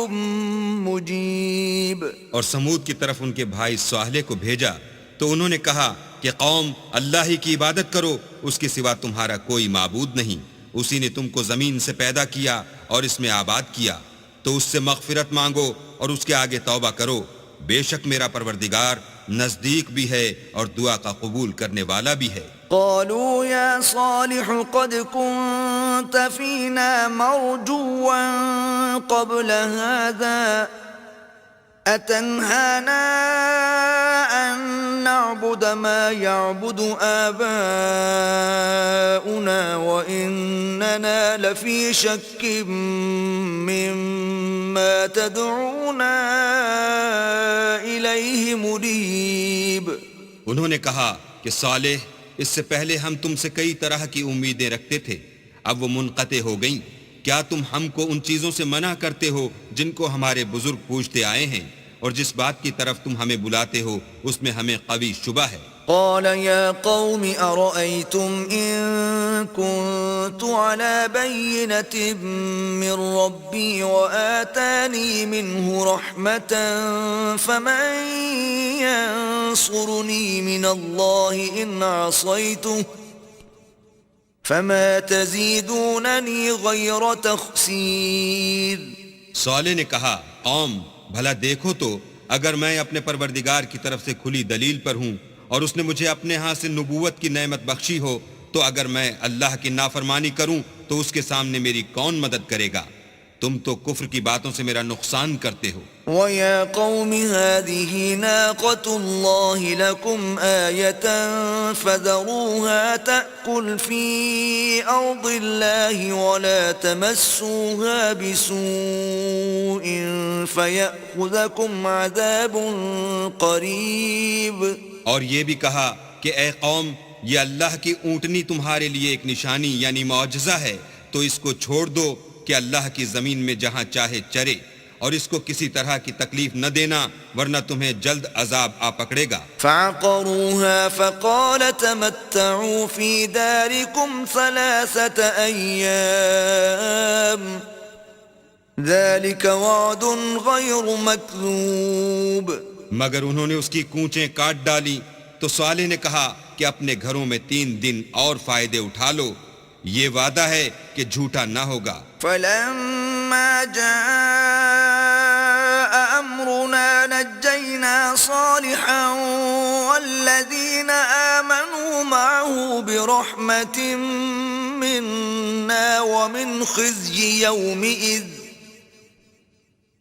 مُجِيبٌ. اور سمود کی طرف ان کے بھائی صالح کو بھیجا تو انہوں نے کہا کہ قوم اللہ ہی کی عبادت کرو، اس کے سوا تمہارا کوئی معبود نہیں. اسی نے تم کو زمین سے پیدا کیا اور اس میں آباد کیا، تو اس سے مغفرت مانگو اور اس کے آگے توبہ کرو. بے شک میرا پروردگار نزدیک بھی ہے اور دعا کا قبول کرنے والا بھی ہے. قالوا يا صالح قد كنت فينا مرجوا قبل هذا أتنهانا أن نعبد ما يعبد آباؤنا وإننا لفي شك مما تدعونا إليه مريب. انہوں نے کہا کہ صالح اس سے پہلے ہم تم سے کئی طرح کی امیدیں رکھتے تھے، اب وہ منقطع ہو گئیں. کیا تم ہم کو ان چیزوں سے منع کرتے ہو جن کو ہمارے بزرگ پوچھتے آئے ہیں، اور جس بات کی طرف تم ہمیں بلاتے ہو اس میں ہمیں قوی شبہ ہے. قال يا قوم أرأيتم إن كنت على بينة من ربي وآتاني منه رحمة فمن ينصرني من الله إن عصيته فما تزيدونني غير تخسير. صالح نے کہا قوم بھلا دیکھو تو اگر میں اپنے پروردگار کی طرف سے کھلی دلیل پر ہوں اور اس نے مجھے اپنے ہاں سے نبوت کی نعمت بخشی ہو، تو اگر میں اللہ کی نافرمانی کروں تو اس کے سامنے میری کون مدد کرے گا؟ تم تو کفر کی باتوں سے میرا نقصان کرتے ہو. وَيَا قَوْمِ هَذِهِ نَاقَةُ اللَّهِ لَكُمْ آيَةً فَذَرُوهَا تَأْكُلْ فِي أَرْضِ اللَّهِ وَلَا تَمَسُّوهَا بِسُوءٍ فَيَأْخُذَكُمْ عَذَابٌ قَرِيبٌ. اور یہ بھی کہا کہ اے قوم، یہ اللہ کی اونٹنی تمہارے لیے ایک نشانی یعنی معجزہ ہے، تو اس کو چھوڑ دو کہ اللہ کی زمین میں جہاں چاہے چرے، اور اس کو کسی طرح کی تکلیف نہ دینا ورنہ تمہیں جلد عذاب آ پکڑے گا. فعقروها فقال تمتعوا في داركم 3 أيام ذلك وعد غير مكذوب. مگر انہوں نے اس کی کونچیں کاٹ ڈالی تو صالح نے کہا کہ اپنے گھروں میں 3 دن اور فائدے اٹھا لو، یہ وعدہ ہے کہ جھوٹا نہ ہوگا. فلما جاء أمرنا نجينا صالحا والذين آمنوا معه برحمة منا ومن خزي يومئذ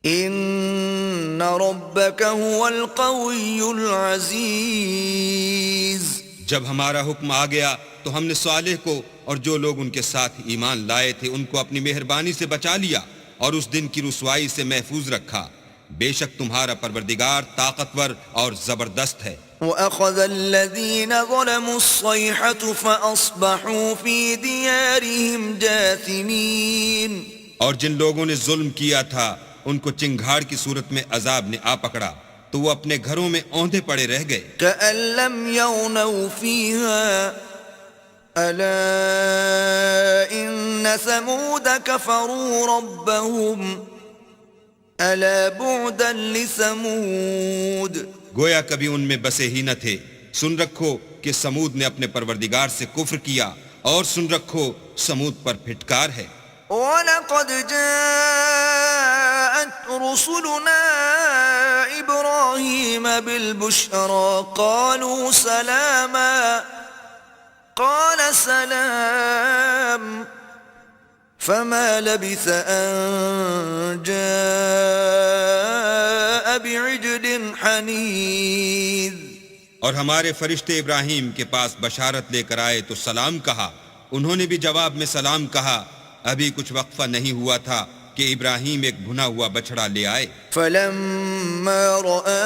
ان ربك هو القوي العزيز. جب ہمارا حکم آ گیا تو ہم نے صالح کو اور جو لوگ ان کے ساتھ ایمان لائے تھے ان کو اپنی مہربانی سے بچا لیا اور اس دن کی رسوائی سے محفوظ رکھا. بے شک تمہارا پروردگار طاقتور اور زبردست ہے. وَأَخَذَ الَّذِينَ ظَلَمُوا الصَّيْحَةُ فَأَصْبَحُوا فِي دِيَارِهِمْ جَاثِمِينَ. اور جن لوگوں نے ظلم کیا تھا ان کو چنگھاڑ کی صورت میں عذاب نے آ پکڑا تو وہ اپنے گھروں میں اوندھے پڑے رہ گئے. كَأَن لَّمْ يَغْنَوْا فِيهَا أَلَا إِنَّ ثَمُودَ كَفَرُوا رَبَّهُمْ أَلَا بُعْدًا لِّثَمُودَ. گویا کبھی ان میں بسے ہی نہ تھے. سن رکھو کہ سمود نے اپنے پروردگار سے کفر کیا اور سن رکھو سمود پر پھٹکار ہے. وَلَقَدْ جَاءَتْ رُسُلُنَا إِبْرَاهِيمَ بِالْبُشْرَى قَالُوا سَلَامًا قَالَ سَلَامٌ فَمَا لَبِثَ أَن جَاءَ بِعِجْلٍ حَنِيذٍ. اور ہمارے فرشتے ابراہیم کے پاس بشارت لے کر آئے تو سلام کہا. انہوں نے بھی جواب میں سلام کہا. ابھی کچھ وقفہ نہیں ہوا تھا کہ ابراہیم ایک بھنا ہوا بچڑا لے آئے. فَلَمَّا رَأَى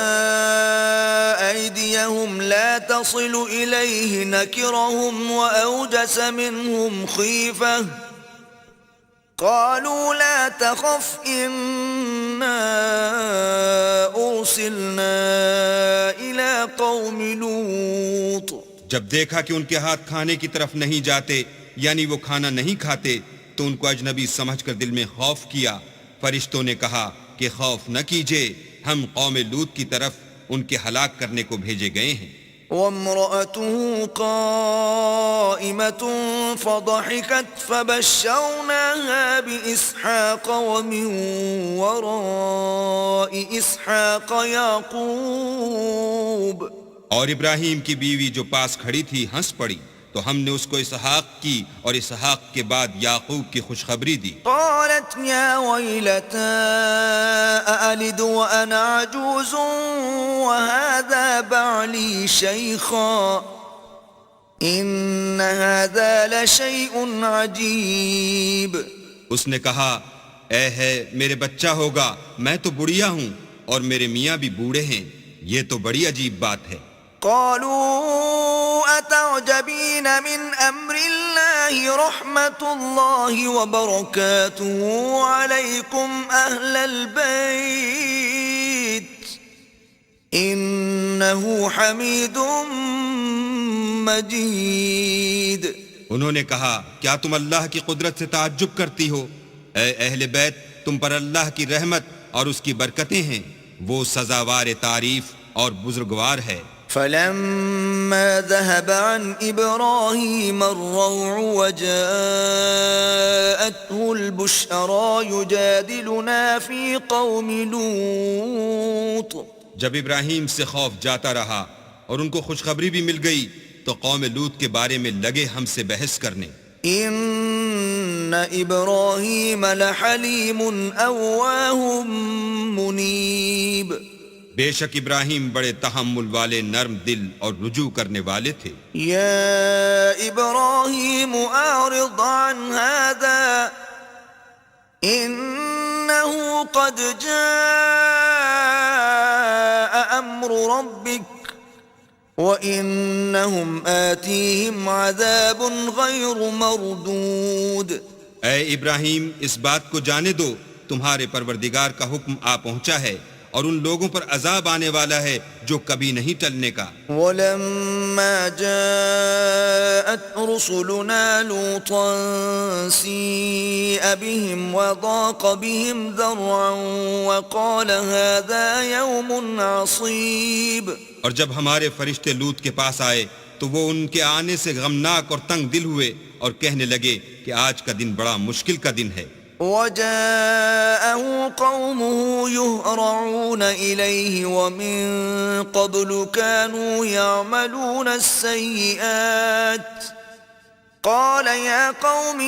أَيْدِيَهُمْ لَا تَصِلُ إِلَيْهِ نَكِرَهُمْ وَأَوْجَسَ مِنْهُمْ خِيفَةً قَالُوا لَا تَخَفْ إِنَّا أُرْسِلْنَا إِلَى قَوْمِ لُوطٍ. جب دیکھا کہ ان کے ہاتھ کھانے کی طرف نہیں جاتے یعنی وہ کھانا نہیں کھاتے تو ان کو اجنبی سمجھ کر دل میں خوف کیا. فرشتوں نے کہا کہ خوف نہ کیجئے، ہم قوم لوط کی طرف ان کے ہلاک کرنے کو بھیجے گئے ہیں. وَامْرَأَتُهُ قَائِمَةٌ فَضَحِكَتْ فَبَشَّرْنَاهَا بِإِسْحَاقَ وَمِن وَرَاءِ إِسْحَاقَ يَعْقُوبَ. اور ابراہیم کی بیوی جو پاس کھڑی تھی ہنس پڑی تو ہم نے اس کو اسحاق کی اور اسحاق کے بعد یعقوب کی خوشخبری دی. قالت يا ويلتى أألد وأنا عجوز وهذا بعلي شيخا إن هذا لشيء عجيب. اس نے کہا اے ہے میرے بچہ ہوگا، میں تو بڑھیا ہوں اور میرے میاں بھی بوڑھے ہیں، یہ تو بڑی عجیب بات ہے. قالوا أتعجبين من أمر الله رحمة الله وبركاته عليكم أهل البيت إنه حميد مجيد. انہوں نے کہا کیا تم اللہ کی قدرت سے تعجب کرتی ہو؟ اے اہل بیت تم پر اللہ کی رحمت اور اس کی برکتیں ہیں، وہ سزاوار تعریف اور بزرگوار ہے. فلما ذهب عن إبراهيم الروع وجاءته البشرى يجادلنا في قوم لوط. جب ابراہیم سے خوف جاتا رہا اور ان کو خوشخبری بھی مل گئی تو قوم لوط کے بارے میں لگے ہم سے بحث کرنے. ان ابراہیم لحلیم اواه منیب. بے شک ابراہیم بڑے تحمل والے، نرم دل اور رجوع کرنے والے تھے. یا ابراہیم اعرض عن هذا انه قد جاء امر ربك وانهم آتيهم عذاب غير مردود. اے ابراہیم اس بات کو جانے دو تمہارے پروردگار کا حکم آ پہنچا ہے اور ان لوگوں پر عذاب آنے والا ہے جو کبھی نہیں ٹلنے کا. وَلَمَّا جَاءَتْ رُسُلُنَا لُوطًا سِيءَ بِهِمْ وَضَاقَ بِهِمْ ذَرْعًا وَقَالَ هَذَا يَوْمٌ عَصِيبٌ. اور جب ہمارے فرشتے لوط کے پاس آئے تو وہ ان کے آنے سے غمناک اور تنگ دل ہوئے اور کہنے لگے کہ آج کا دن بڑا مشکل کا دن ہے. وَجَاءَهُ قَوْمُهُ يُهْرَعُونَ إِلَيْهِ وَمِن قَبْلُ كَانُوا يَعْمَلُونَ السَّيِّئَاتِ قَالَ يَا قَوْمِ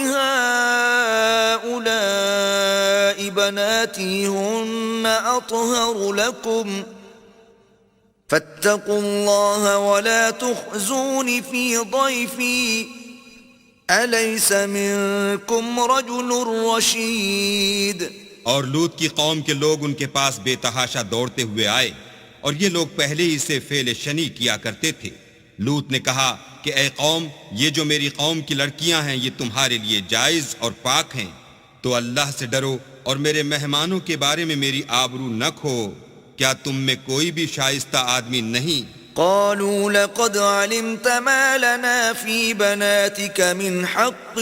هَؤُلَاءِ بناتي هن أطهر لكم فاتقوا الله ولا تخزون في ضيفي أليس منكم رجل رشيد. اور لوط کی قوم کے لوگ ان کے پاس بے تحاشا دوڑتے ہوئے آئے اور یہ لوگ پہلے ہی سے فعل شنی کیا کرتے تھے. لوط نے کہا کہ اے قوم، یہ جو میری قوم کی لڑکیاں ہیں یہ تمہارے لیے جائز اور پاک ہیں، تو اللہ سے ڈرو اور میرے مہمانوں کے بارے میں میری آبرو نہ کھو. کیا تم میں کوئی بھی شائستہ آدمی نہیں؟ قالوا لقد علمت ما لنا في بناتك من حق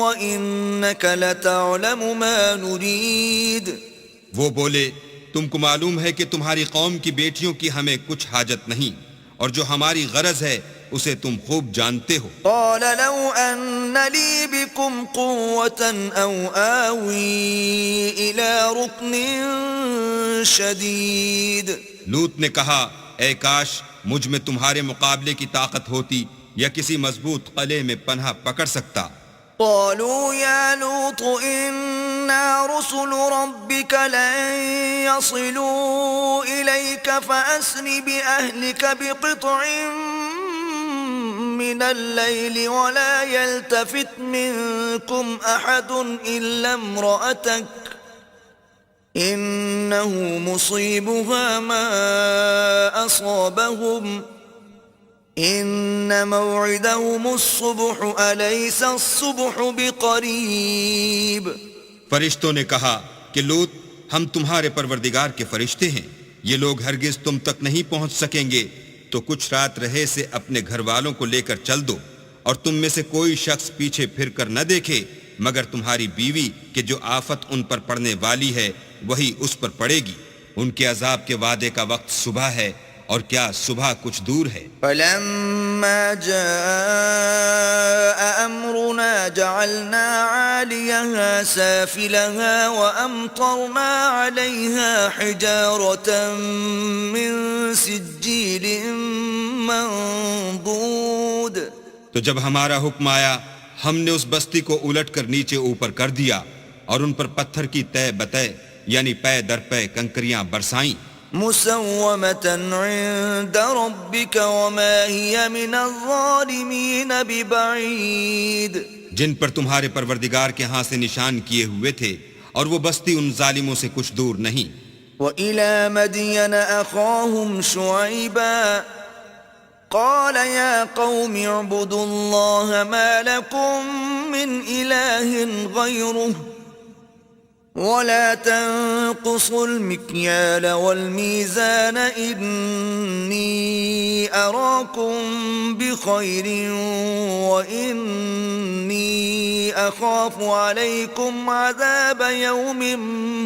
وإنك لتعلم ما نريد. وہ بولے تم کو معلوم ہے کہ تمہاری قوم کی بیٹیوں کی ہمیں کچھ حاجت نہیں، اور جو ہماری غرض ہے اسے تم خوب جانتے ہو. قال لو أن لي بكم قوة أو آوي إلى ركن شديد. لوط نے کہا اے کاش مجھ میں تمہارے مقابلے کی طاقت ہوتی یا کسی مضبوط قلعے میں پناہ پکڑ سکتا. قالوا يا لوط إنا رسل ربك لن يصلوا إليك فأسر بأهلك بقطع من الليل ولا يلتفت منكم أحد إلا امرأتك إنه مصيبها ما أصابهم إن موعدهم الصبح أليس الصبح بقريب. فرشتوں نے کہا کہ لوط ہم تمہارے پروردگار کے فرشتے ہیں، یہ لوگ ہرگز تم تک نہیں پہنچ سکیں گے، تو کچھ رات رہے سے اپنے گھر والوں کو لے کر چل دو، اور تم میں سے کوئی شخص پیچھے پھر کر نہ دیکھے مگر تمہاری بیوی کہ جو آفت ان پر پڑنے والی ہے وہی اس پر پڑے گی. ان کے عذاب کے وعدے کا وقت صبح ہے، اور کیا صبح کچھ دور ہے. فلما جاء أمرنا جعلنا عاليها سافلها وأمطرنا عليها حجارة من سجيل منضود. تو جب ہمارا حکم آیا ہم نے اس بستی کو الٹ کر نیچے اوپر کر دیا اور ان پر پتھر کی تہ بتہ یعنی پے در پے کنکریاں برسائیں. مسومة عند ربك وما هي من الظالمين ببعيد. جن پر تمہارے پروردگار کے ہاں سے نشان کیے ہوئے تھے، اور وہ بستی ان ظالموں سے کچھ دور نہیں. وإلى مدين أخاهم شعيبا قال يا قوم اعبدوا الله ما لكم من إله غيره ولا تنقصوا المكيال والميزان إني أراكم بخير وإني أخاف عليكم عذاب يوم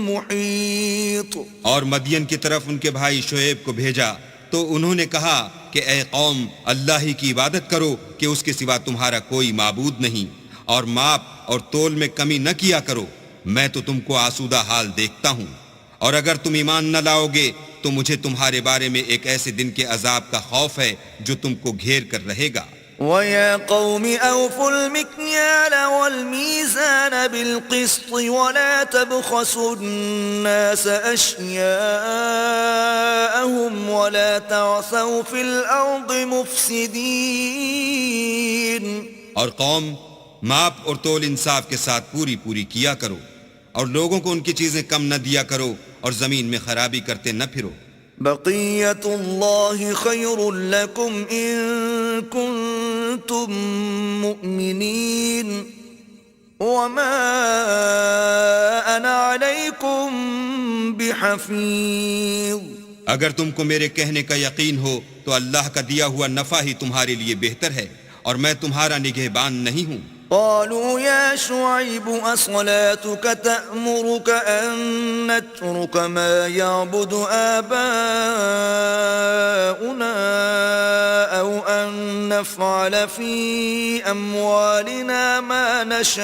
محيط. اور مدین کی طرف ان کے بھائی شعیب کو بھیجا تو انہوں نے کہا کہ اے قوم اللہ ہی کی عبادت کرو کہ اس کے سوا تمہارا کوئی معبود نہیں، اور ماپ اور تول میں کمی نہ کیا کرو، میں تو تم کو آسودہ حال دیکھتا ہوں، اور اگر تم ایمان نہ لاؤ گے تو مجھے تمہارے بارے میں ایک ایسے دن کے عذاب کا خوف ہے جو تم کو گھیر کر رہے گا. وَيَا قَوْمِ أَوْفُوا الْمِكْيَالَ وَالْمِيزَانَ بِالْقِسْطِ وَلَا تَبْخَسُوا النَّاسَ أَشْيَاءَهُمْ وَلَا تَعْثَوْا فِي الْأَرْضِ مُفْسِدِينَ. اور قوم ماپ اور تول انصاف کے ساتھ پوری پوری کیا کرو، اور لوگوں کو ان کی چیزیں کم نہ دیا کرو، اور زمین میں خرابی کرتے نہ پھرو. بقیت اللہ خیر لکم ان کنتم مؤمنین وما انا علیکم بحفیظ. اگر تم کو میرے کہنے کا یقین ہو تو اللہ کا دیا ہوا نفع ہی تمہارے لیے بہتر ہے، اور میں تمہارا نگہبان نہیں ہوں. قالوا يا شعيب أصلاتك تأمرك أن نترك ما يعبد آباؤنا أو أن نفعل في أموالنا ما نشاء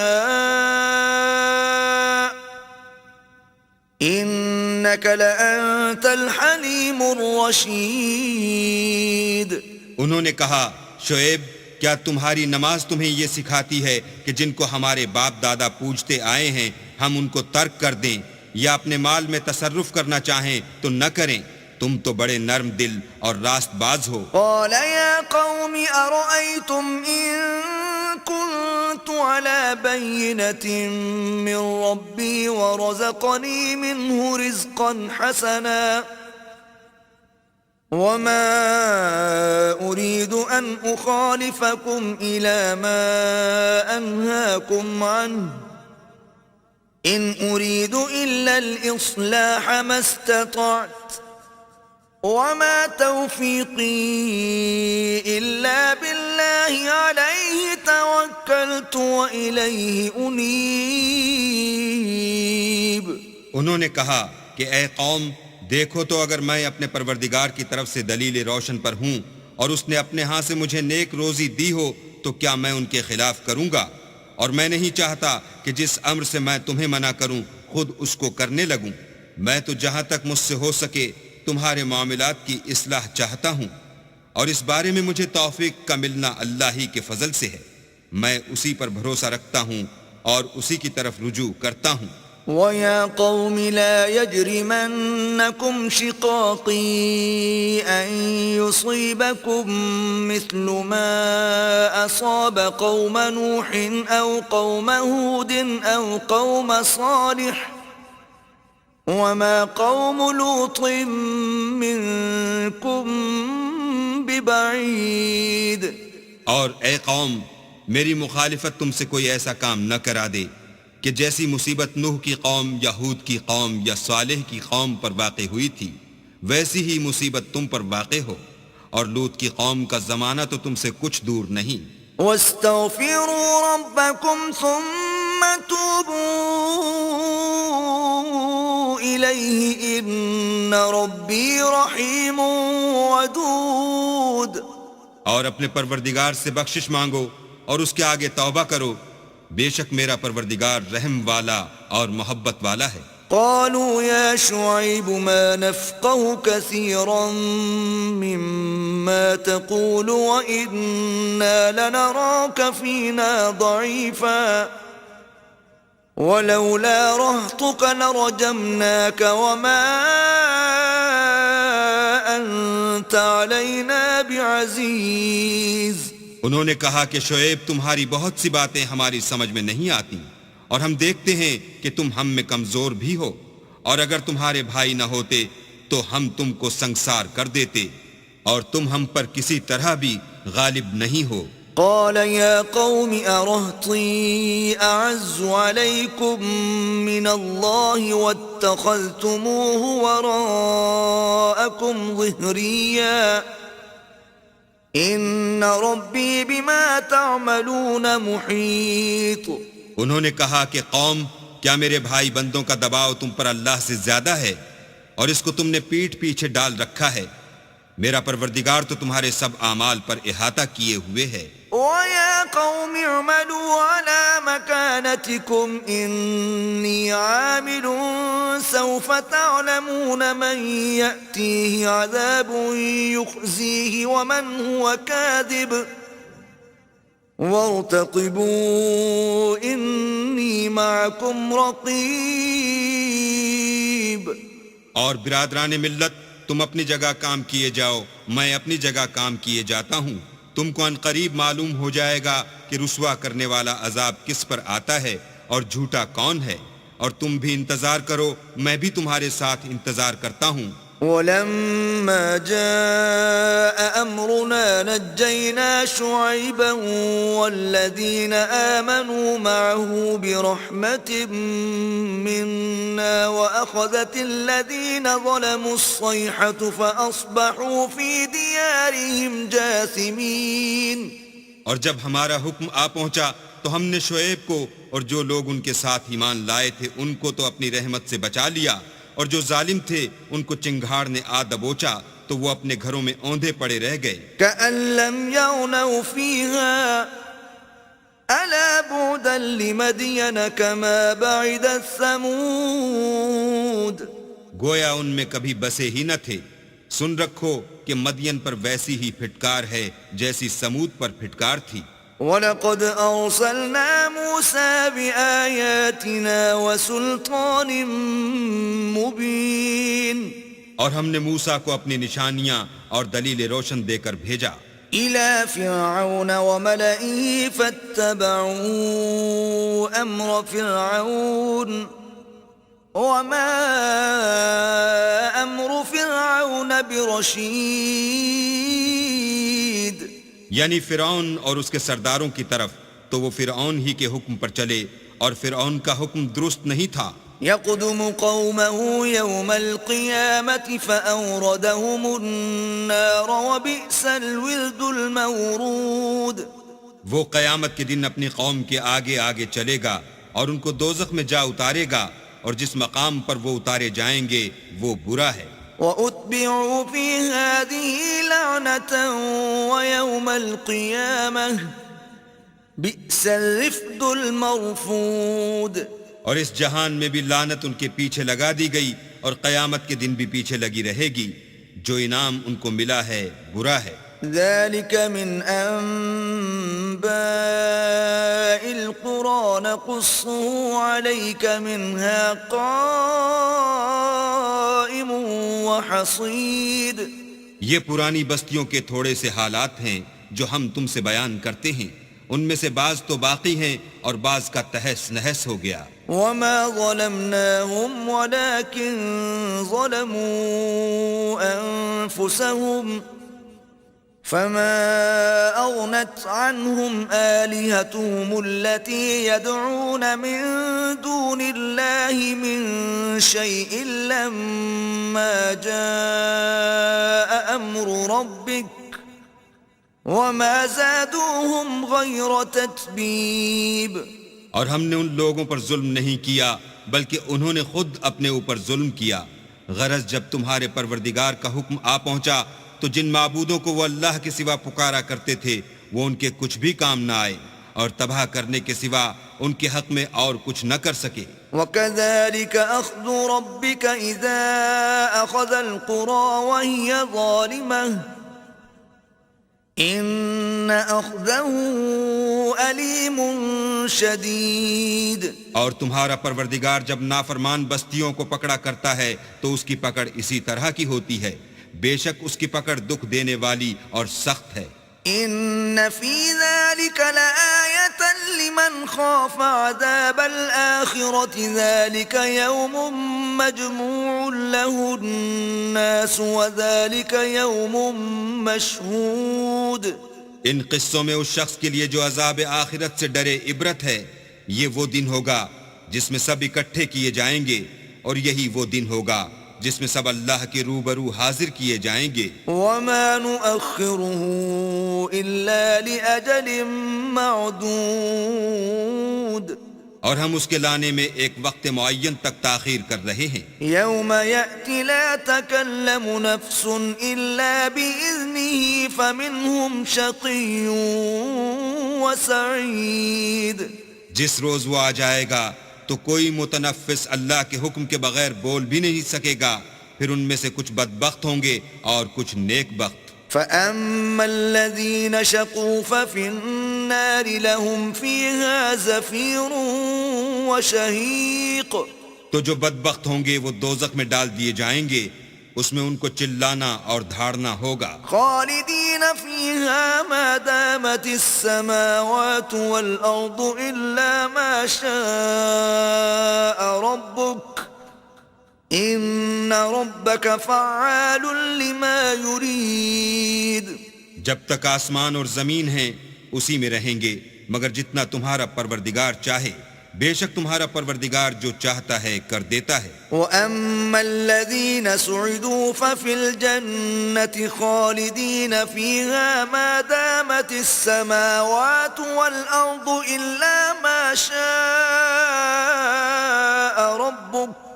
إنك لأنت الحليم الرشيد. انہوں نے کہا شعیب کیا تمہاری نماز تمہیں یہ سکھاتی ہے کہ جن کو ہمارے باپ دادا پوجتے آئے ہیں ہم ان کو ترک کر دیں یا اپنے مال میں تصرف کرنا چاہیں تو نہ کریں، تم تو بڑے نرم دل اور راست باز ہو۔ قال يا قوم أرأيتم إن كنت على بينة من ربي ورزقني منه رزقا حسنا وما أريد أن أخالفكم إلى ما أنهاكم عنه إن أريد إلا الإصلاح ما استطعت وما توفيقي إلا بالله عليه توكلت وإليه أنيب۔ انہوں نے کہا کہ اے قوم، دیکھو تو اگر میں اپنے پروردگار کی طرف سے دلیل روشن پر ہوں اور اس نے اپنے ہاں سے مجھے نیک روزی دی ہو تو کیا میں ان کے خلاف کروں گا؟ اور میں نہیں چاہتا کہ جس امر سے میں تمہیں منع کروں خود اس کو کرنے لگوں۔ میں تو جہاں تک مجھ سے ہو سکے تمہارے معاملات کی اصلاح چاہتا ہوں، اور اس بارے میں مجھے توفیق کا ملنا اللہ ہی کے فضل سے ہے۔ میں اسی پر بھروسہ رکھتا ہوں اور اسی کی طرف رجوع کرتا ہوں۔ وَيَا قَوْمِ لَا يَجْرِمَنَّكُمْ شِقَاقِي أَن يُصِيبَكُم مِّثْلُ مَا أَصَابَ قَوْمَ نُوحٍ أَوْ قَوْمَ هُودٍ أَوْ قَوْمَ صَالِحٍ وَمَا قَوْمُ لُوطٍ مِّنكُم بِبَعِيدٍ۔ اور اے قوم، میری مخالفت تم سے کوئی ایسا کام نہ کرا دے کہ جیسی مصیبت نوح کی قوم یا ہود کی قوم یا صالح کی قوم پر واقع ہوئی تھی ویسی ہی مصیبت تم پر واقع ہو، اور لوط کی قوم کا زمانہ تو تم سے کچھ دور نہیں۔ وَاسْتَغْفِرُوا رَبَّكُمْ ثُمَّ تُوبُوا إِلَيْهِ إِنَّ رَبِّي رَحِيمٌ وَدُودٌ۔ اور اپنے پروردگار سے بخشش مانگو اور اس کے آگے توبہ کرو، بے شک میرا پروردگار رحم والا اور محبت والا ہے۔ قالوا يا شعيب ما نفقه كثيرا مما تقول وإنا لنراك فينا ضعيفا ولولا رهطك لرجمناك وما أنت علينا بعزيز۔ انہوں نے کہا کہ شعیب، تمہاری بہت سی باتیں ہماری سمجھ میں نہیں آتی، اور ہم دیکھتے ہیں کہ تم ہم میں کمزور بھی ہو، اور اگر تمہارے بھائی نہ ہوتے تو ہم تم کو سنگسار کر دیتے، اور تم ہم پر کسی طرح بھی غالب نہیں ہو۔ قال يا قوم أرهطي أعز عليكم من الله واتخذتموه وراءكم ظهريا إن ربي بما تعملون محيط۔ انہوں نے کہا کہ قوم، کیا میرے بھائی بندوں کا دباؤ تم پر اللہ سے زیادہ ہے، اور اس کو تم نے پیٹھ پیچھے ڈال رکھا ہے؟ میرا پروردگار تو تمہارے سب اعمال پر احاطہ کیے ہوئے ہے۔ وَيَا قَوْمِ اعْمَلُوا عَلَى مَكَانَتِكُمْ إِنِّي عَامِلٌ سَوْفَ تَعْلَمُونَ مَنْ يَأْتِيهِ عَذَابٌ يُخْزِيهِ وَمَنْ هُوَ كَاذِبٌ وَارْتَقِبُوا إِنِّي مَعَكُمْ رَقِيبٌ۔ اور برادران ملت، تم اپنی جگہ کام کیے جاؤ، میں اپنی جگہ کام کیے جاتا ہوں۔ تم کو ان قریب معلوم ہو جائے گا کہ رسوا کرنے والا عذاب کس پر آتا ہے اور جھوٹا کون ہے، اور تم بھی انتظار کرو، میں بھی تمہارے ساتھ انتظار کرتا ہوں۔ ولما جاء أمرنا نجينا شعيبا والذين آمنوا معه برحمة منا وأخذت الذين ظلموا الصيحة فأصبحوا في ديارهم جاثمين۔ اور جب ہمارا حکم آ پہنچا تو ہم نے شعیب کو اور جو لوگ ان کے ساتھ ایمان لائے تھے ان کو تو اپنی رحمت سے بچا لیا، اور جو ظالم تھے ان کو چنگھاڑ نے آ دبوچا تو وہ اپنے گھروں میں اوندھے پڑے رہ گئے۔ كأن لم يغنوا فيها ألا بعدا لمدين كما بعدت ثمود۔ گویا ان میں کبھی بسے ہی نہ تھے۔ سن رکھو کہ مدین پر ویسی ہی پھٹکار ہے جیسی سمود پر پھٹکار تھی۔ وَلَقَدْ أَرْسَلْنَا مُوسَى بِآيَاتِنَا وَسُلْطَانٍ مُبِينٍ اور ہم نے موسیٰ کو اپنی نشانیاں اور دلیل روشن دے کر بھیجا إِلَى فِرْعَوْنَ وَمَلَئِهِ فَاتَّبَعُوا أَمْرَ فِرْعَوْنَ وَمَا أَمْرُ فِرْعَوْنَ بِرَشِيدٍ یعنی فرعون اور اس کے سرداروں کی طرف تو وہ فرعون ہی کے حکم پر چلے اور فرعون کا حکم درست نہیں تھا يقدم قومه يوم القيامة فأوردهم النار وبئس الورد المورود وہ قیامت کے دن اپنی قوم کے آگے آگے چلے گا اور ان کو دوزخ میں جا اتارے گا اور جس مقام پر وہ اتارے جائیں گے وہ برا ہے وَأُتْبِعُوا فِي هَذِهِ لَعْنَةً وَيَوْمَ الْقِيَامَةِ بِئْسَ الرِّفْدُ الْمَرْفُودُ اور اس جہان میں بھی لعنت ان کے پیچھے لگا دی گئی اور قیامت کے دن بھی پیچھے لگی رہے گی جو انعام ان کو ملا ہے برا ہے ذَلِكَ مِنْ أَنْبَاءِ الْقُرَى نَقُصُّهُ عَلَيْكَ مِنْهَا قَائِمٌ وَحَصِيدٌ یہ پرانی بستیوں کے تھوڑے سے حالات ہیں جو ہم تم سے بیان کرتے ہیں ان میں سے بعض تو باقی ہیں اور بعض کا تہس نہس ہو گیا وَمَا ظَلَمْنَاهُمْ وَلَكِنْ ظَلَمُوا أَنفُسَهُمْ فَمَا أَغْنَتْ عَنْهُمْ آلِهَتُهُمُ الَّتِي يَدْعُونَ مِن دُونِ اللَّهِ مِن شَيْءٍ لَمَّا جَاءَ أَمْرُ رَبِّكَ وَمَا زَادُوهُمْ غَيْرَ تَتْبِيبٍ اور ہم نے ان لوگوں پر ظلم نہیں کیا بلکہ انہوں نے خود اپنے اوپر ظلم کیا غرض جب تمہارے پروردگار کا حکم آ پہنچا تو جن معبودوں کو وہ اللہ کے سوا پکارا کرتے تھے وہ ان کے کچھ بھی کام نہ آئے اور تباہ کرنے کے سوا ان کے حق میں اور کچھ نہ کر سکے وَكَذَلِكَ أَخْذُ رَبِّكَ إِذَا أَخَذَ الْقُرَى وَهِيَ ظَالِمَةٌ إِنَّ أَخْذَهُ أَلِيمٌ شَدِيدٌ اور تمہارا پروردگار جب نافرمان بستیوں کو پکڑا کرتا ہے تو اس کی پکڑ اسی طرح کی ہوتی ہے بے شک اس کی پکڑ دکھ دینے والی اور سخت ہے إِنَّ فِي ذَلِكَ لَآيَةً لِمَنْ خَافَ عَذَابَ الْآخِرَةِ ذَلِكَ يَوْمٌ مَجْمُوعٌ لَهُ النَّاسُ وَذَلِكَ يَوْمٌ مَشْهُودٌ ان قصوں میں اس شخص کے لیے جو عذاب آخرت سے ڈرے عبرت ہے یہ وہ دن ہوگا جس میں سب اکٹھے کیے جائیں گے اور یہی وہ دن ہوگا جس میں سب اللہ کے روبرو حاضر کیے جائیں گے وَمَا نُؤَخِّرُهُ إِلَّا لِأَجَلٍ مَعْدُودٍ اور ہم اس کے لانے میں ایک وقت معین تک تاخیر کر رہے ہیں يَوْمَ يَأْتِ لَا تَكَلَّمُ نَفْسٌ إِلَّا بِإِذْنِهِ فَمِنْهُمْ شَقِيٌّ وَسَعِيدٌ جس روز وہ آ جائے گا تو کوئی متنفس اللہ کے حکم کے بغیر بول بھی نہیں سکے گا پھر ان میں سے کچھ بدبخت ہوں گے اور کچھ نیک بخت فَأَمَّا الَّذِينَ شَقُوا فَفِي النَّارِ لَهُمْ فِيهَا زَفِيرٌ وَشَهِيقٌ تو جو بدبخت ہوں گے وہ دوزخ میں ڈال دیے جائیں گے اس میں ان کو چلانا اور دھاڑنا ہوگا خالدین فیہا ما دامت السماوات والارض الا ما شاء ربک ان ربک فعال لما یرید جب تک آسمان اور زمین ہیں اسی میں رہیں گے مگر جتنا تمہارا پروردگار چاہے بے شک تمہارا پروردگار جو چاہتا ہے کر دیتا ہے وَأَمَّا الَّذِينَ سُعِدُوا فَفِي الْجَنَّةِ خَالِدِينَ فِيهَا مَا دَامَتِ السَّمَاوَاتُ وَالْأَرْضُ إِلَّا مَا شَاءَ رَبُّكَ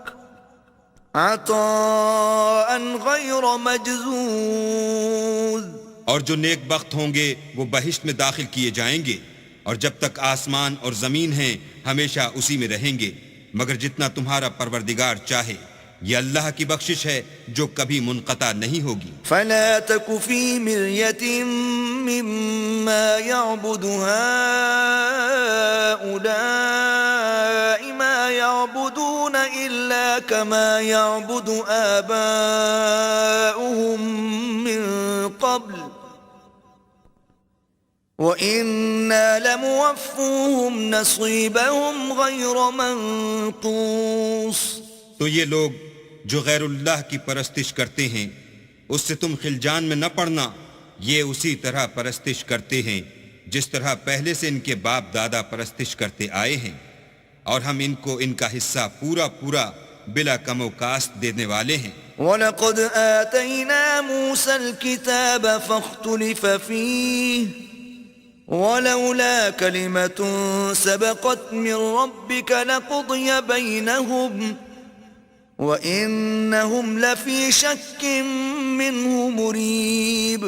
عَطَاءً غَيْرَ مَجْذُوذٍ اور جو نیک بخت ہوں گے وہ بہشت میں داخل کیے جائیں گے اور جب تک آسمان اور زمین ہیں ہمیشہ اسی میں رہیں گے مگر جتنا تمہارا پروردگار چاہے یہ اللہ کی بخشش ہے جو کبھی منقطع نہیں ہوگی. فلا تك في مرية مما يعبد هؤلاء ما يعبدون إلا كما يعبد آباؤهم من قبل وَإِنَّا لَمُوَفُّوهُمْ نَصِيبَهُمْ غَيْرَ مَنْقُوصٍ. تو یہ لوگ جو غیر اللہ کی پرستش کرتے ہیں اس سے تم خلجان میں نہ پڑنا. یہ اسی طرح پرستش کرتے ہیں جس طرح پہلے سے ان کے باپ دادا پرستش کرتے آئے ہیں، اور ہم ان کو ان کا حصہ پورا پورا بلا کم و کاست دینے والے ہیں. وَلَقَدْ آتَيْنَا مُوسَى الْكِتَابَ فَاخْتُلِفَ فِيهِ وَلَوْلَا كَلِمَةٌ سَبَقَتْ مِنْ رَبِّكَ لَقُضِيَ بَيْنَهُمْ وَإِنَّهُمْ لَفِي شَكٍّ مِّنْهُ مُرِيبٍ.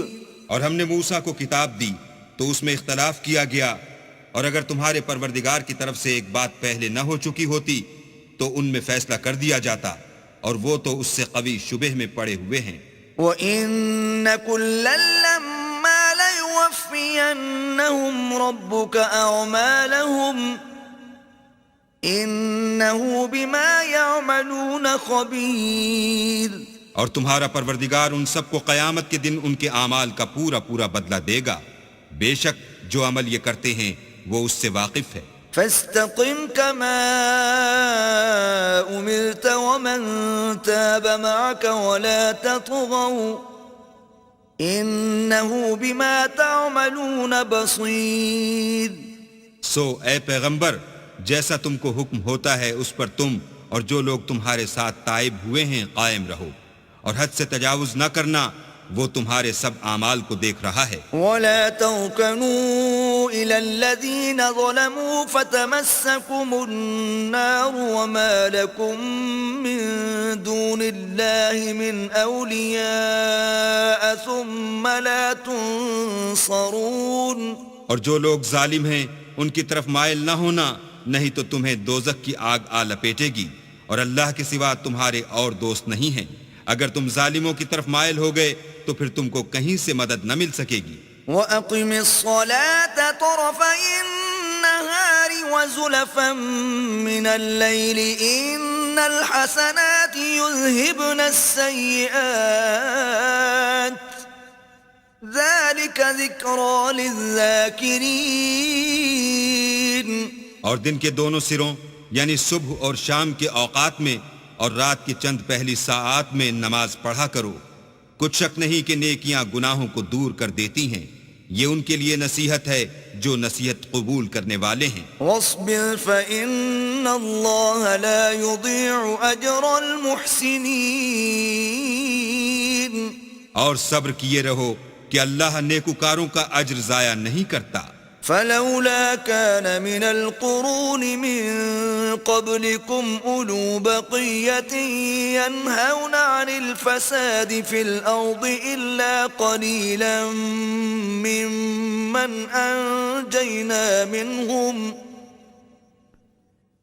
اور ہم نے موسیٰ کو کتاب دی تو اس میں اختلاف کیا گیا، اور اگر تمہارے پروردگار کی طرف سے ایک بات پہلے نہ ہو چکی ہوتی تو ان میں فیصلہ کر دیا جاتا، اور وہ تو اس سے قوی شبہ میں پڑے ہوئے ہیں. وَإِنَّ كُلًّا لَمَّا لَيُوَفِّيَنَّهُمْ رَبُّكَ أَعْمَالَهُمْ إِنَّهُ بِمَا يَعْمَلُونَ خَبِيرٌ. اور تمہارا پروردگار ان سب کو قیامت کے دن ان کے اعمال کا پورا پورا بدلہ دے گا. بے شک جو عمل یہ کرتے ہیں وہ اس سے واقف ہے. فاستقم كما أمرت ومن تاب معك ولا تطغوا إنه بما تعملون بصير. سو اے پیغمبر، جیسا تم کو حکم ہوتا ہے اس پر تم اور جو لوگ تمہارے ساتھ تائب ہوئے ہیں قائم رہو، اور حد سے تجاوز نہ کرنا، وہ تمہارے سب اعمال کو دیکھ رہا ہے. ولا تركنوا إلى الذين ظلموا فتمسكم النار وما لكم من دون الله من أولياء ثم لا تنصرون. اور جو لوگ ظالم ہیں ان کی طرف مائل نہ ہونا، نہیں تو تمہیں دوزخ کی آگ آ لپیٹے گی، اور اللہ کے سوا تمہارے اور دوست نہیں ہیں. اگر تم ظالموں کی طرف مائل ہو گئے تو پھر تم کو کہیں سے مدد نہ مل سکے گی. وَأَقِمِ الصَّلَاةَ طَرَفَيِ النَّهَارِ وَزُلَفًا مِّنَ اللَّيْلِ إِنَّ الْحَسَنَاتِ يُذْهِبْنَ السَّيِّئَاتِ ذَلِكَ ذِكْرَى لِلذَّاكِرِينَ. اور دن کے دونوں سروں یعنی صبح اور شام کے اوقات میں اور رات کی چند پہلی ساعات میں نماز پڑھا کرو. کچھ شک نہیں کہ نیکیاں گناہوں کو دور کر دیتی ہیں. یہ ان کے لیے نصیحت ہے جو نصیحت قبول کرنے والے ہیں. وَاصْبِرْ فَإِنَّ اللَّهَ لَا يُضِيعُ أَجْرَ الْمُحْسِنِينَ. اور صبر کیے رہو کہ اللہ نیکوکاروں کا اجر ضائع نہیں کرتا. فلولا كان من القرون من قبلكم أولو بقية ينهون عن الفساد في الأرض إلا قليلا ممن أنجينا منهم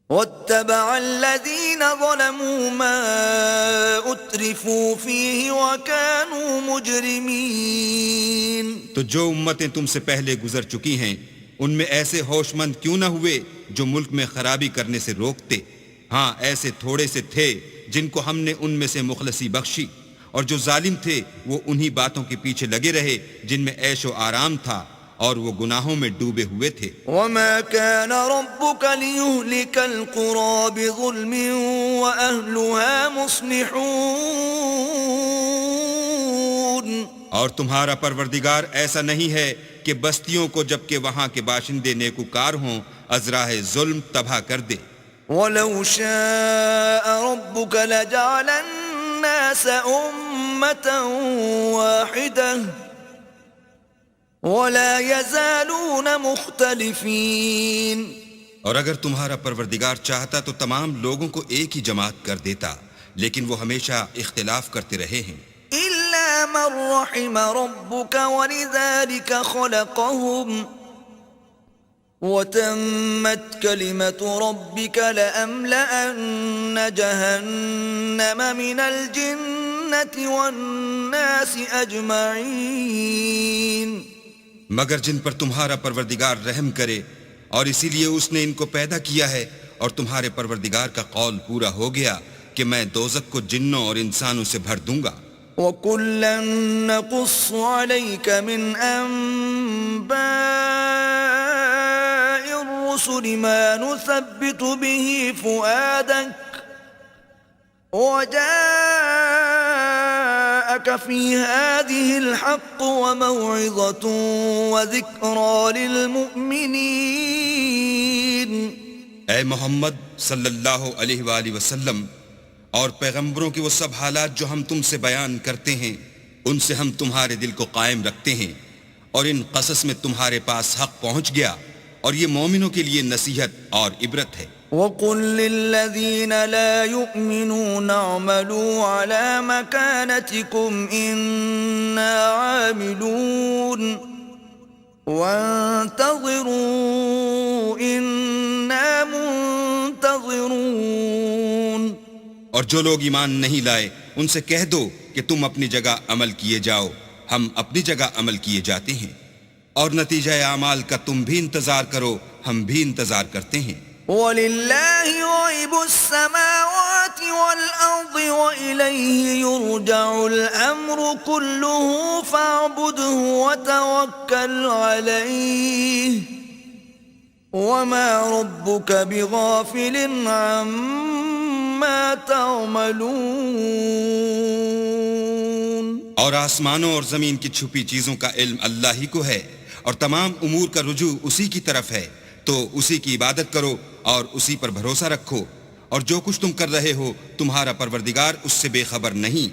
واتبع الذين ظلموا ما أترفوا فيه وكانوا مجرمين. تو جو امتیں تم سے پہلے گزر چکی ہیں ان میں ایسے ہوش مند کیوں نہ ہوئے جو ملک میں خرابی کرنے سے روکتے؟ ہاں ایسے تھوڑے سے تھے جن کو ہم نے ان میں سے مخلصی بخشی، اور جو ظالم تھے وہ انہی باتوں کے پیچھے لگے رہے جن میں عیش و آرام تھا، اور وہ گناہوں میں ڈوبے ہوئے تھے. وما كان ربك ليهلك القرى بظلم وأهلها مصلحون. اور تمہارا پروردگار ایسا نہیں ہے کہ بستیوں کو جبکہ وہاں کے باشندے نیکوکار ہوں ازراہ ظلم تباہ کر دے. ولو شاء ربك لجعل الناس أمة واحدة ولا يزالون مختلفين. اور اگر تمہارا پروردگار چاہتا تو تمام لوگوں کو ایک ہی جماعت کر دیتا، لیکن وہ ہمیشہ اختلاف کرتے رہے ہیں. إلا من رحم ربك ولذلك خلقهم وتمت كلمة ربك لأملأن جهنم من الجنة والناس أجمعين. مگر جن پر تمہارا پروردگار رحم کرے اور اسی لیے اس نے ان کو پیدا کیا ہے اور تمہارے پروردگار کا قول پورا ہو گیا کہ میں دوزخ کو جنوں اور انسانوں سے بھر دوں گا. وَكُلًّا نَّقُصُّ عَلَيْكَ مِنْ أَنبَاءِ الرُّسُلِ مَا نُثَبِّتُ بِهِ فُؤَادَكَ وَجَاءَكَ فِي هَٰذِهِ الْحَقُّ وَمَوْعِظَةٌ وَذِكْرَىٰ لِلْمُؤْمِنِينَ. اے محمد صلی اللہ علیہ وآلہ وسلم، اور پیغمبروں کے وہ سب حالات جو ہم تم سے بیان کرتے ہیں ان سے ہم تمہارے دل کو قائم رکھتے ہیں، اور ان قصص میں تمہارے پاس حق پہنچ گیا اور یہ مومنوں کے لیے نصیحت اور عبرت ہے. وَقُل لِّلَّذِينَ لَا يُؤْمِنُونَ اعْمَلُوا عَلَىٰ مَكَانَتِكُمْ إِنَّا عَامِلُونَ وَانتَظِرُوا إِنَّا مُنتَظِرُونَ. اور جو لوگ ایمان نہیں لائے ان سے کہہ دو کہ تم اپنی جگہ عمل کیے جاؤ، ہم اپنی جگہ عمل کیے جاتے ہیں، اور نتیجہ اعمال کا تم بھی انتظار کرو، ہم بھی انتظار کرتے ہیں. وَلِلَّهِ غَيْبُ السَّمَاوَاتِ وَالْأَرْضِ وَإِلَيْهِ يُرْجَعُ الْأَمْرُ كُلُّهُ فَاعْبُدْهُ وَتَوَكَّلْ عَلَيْهِ وَمَا رَبُّكَ بِغَافِلٍ عَمَّا تَعْمَلُونَ. اور آسمانوں اور زمین کی چھپی چیزوں کا علم اللہ ہی کو ہے، اور تمام امور کا رجوع اسی کی طرف ہے، تو اسی کی عبادت کرو اور اسی پر بھروسہ رکھو، اور جو کچھ تم کر رہے ہو تمہارا پروردگار اس سے بے خبر نہیں.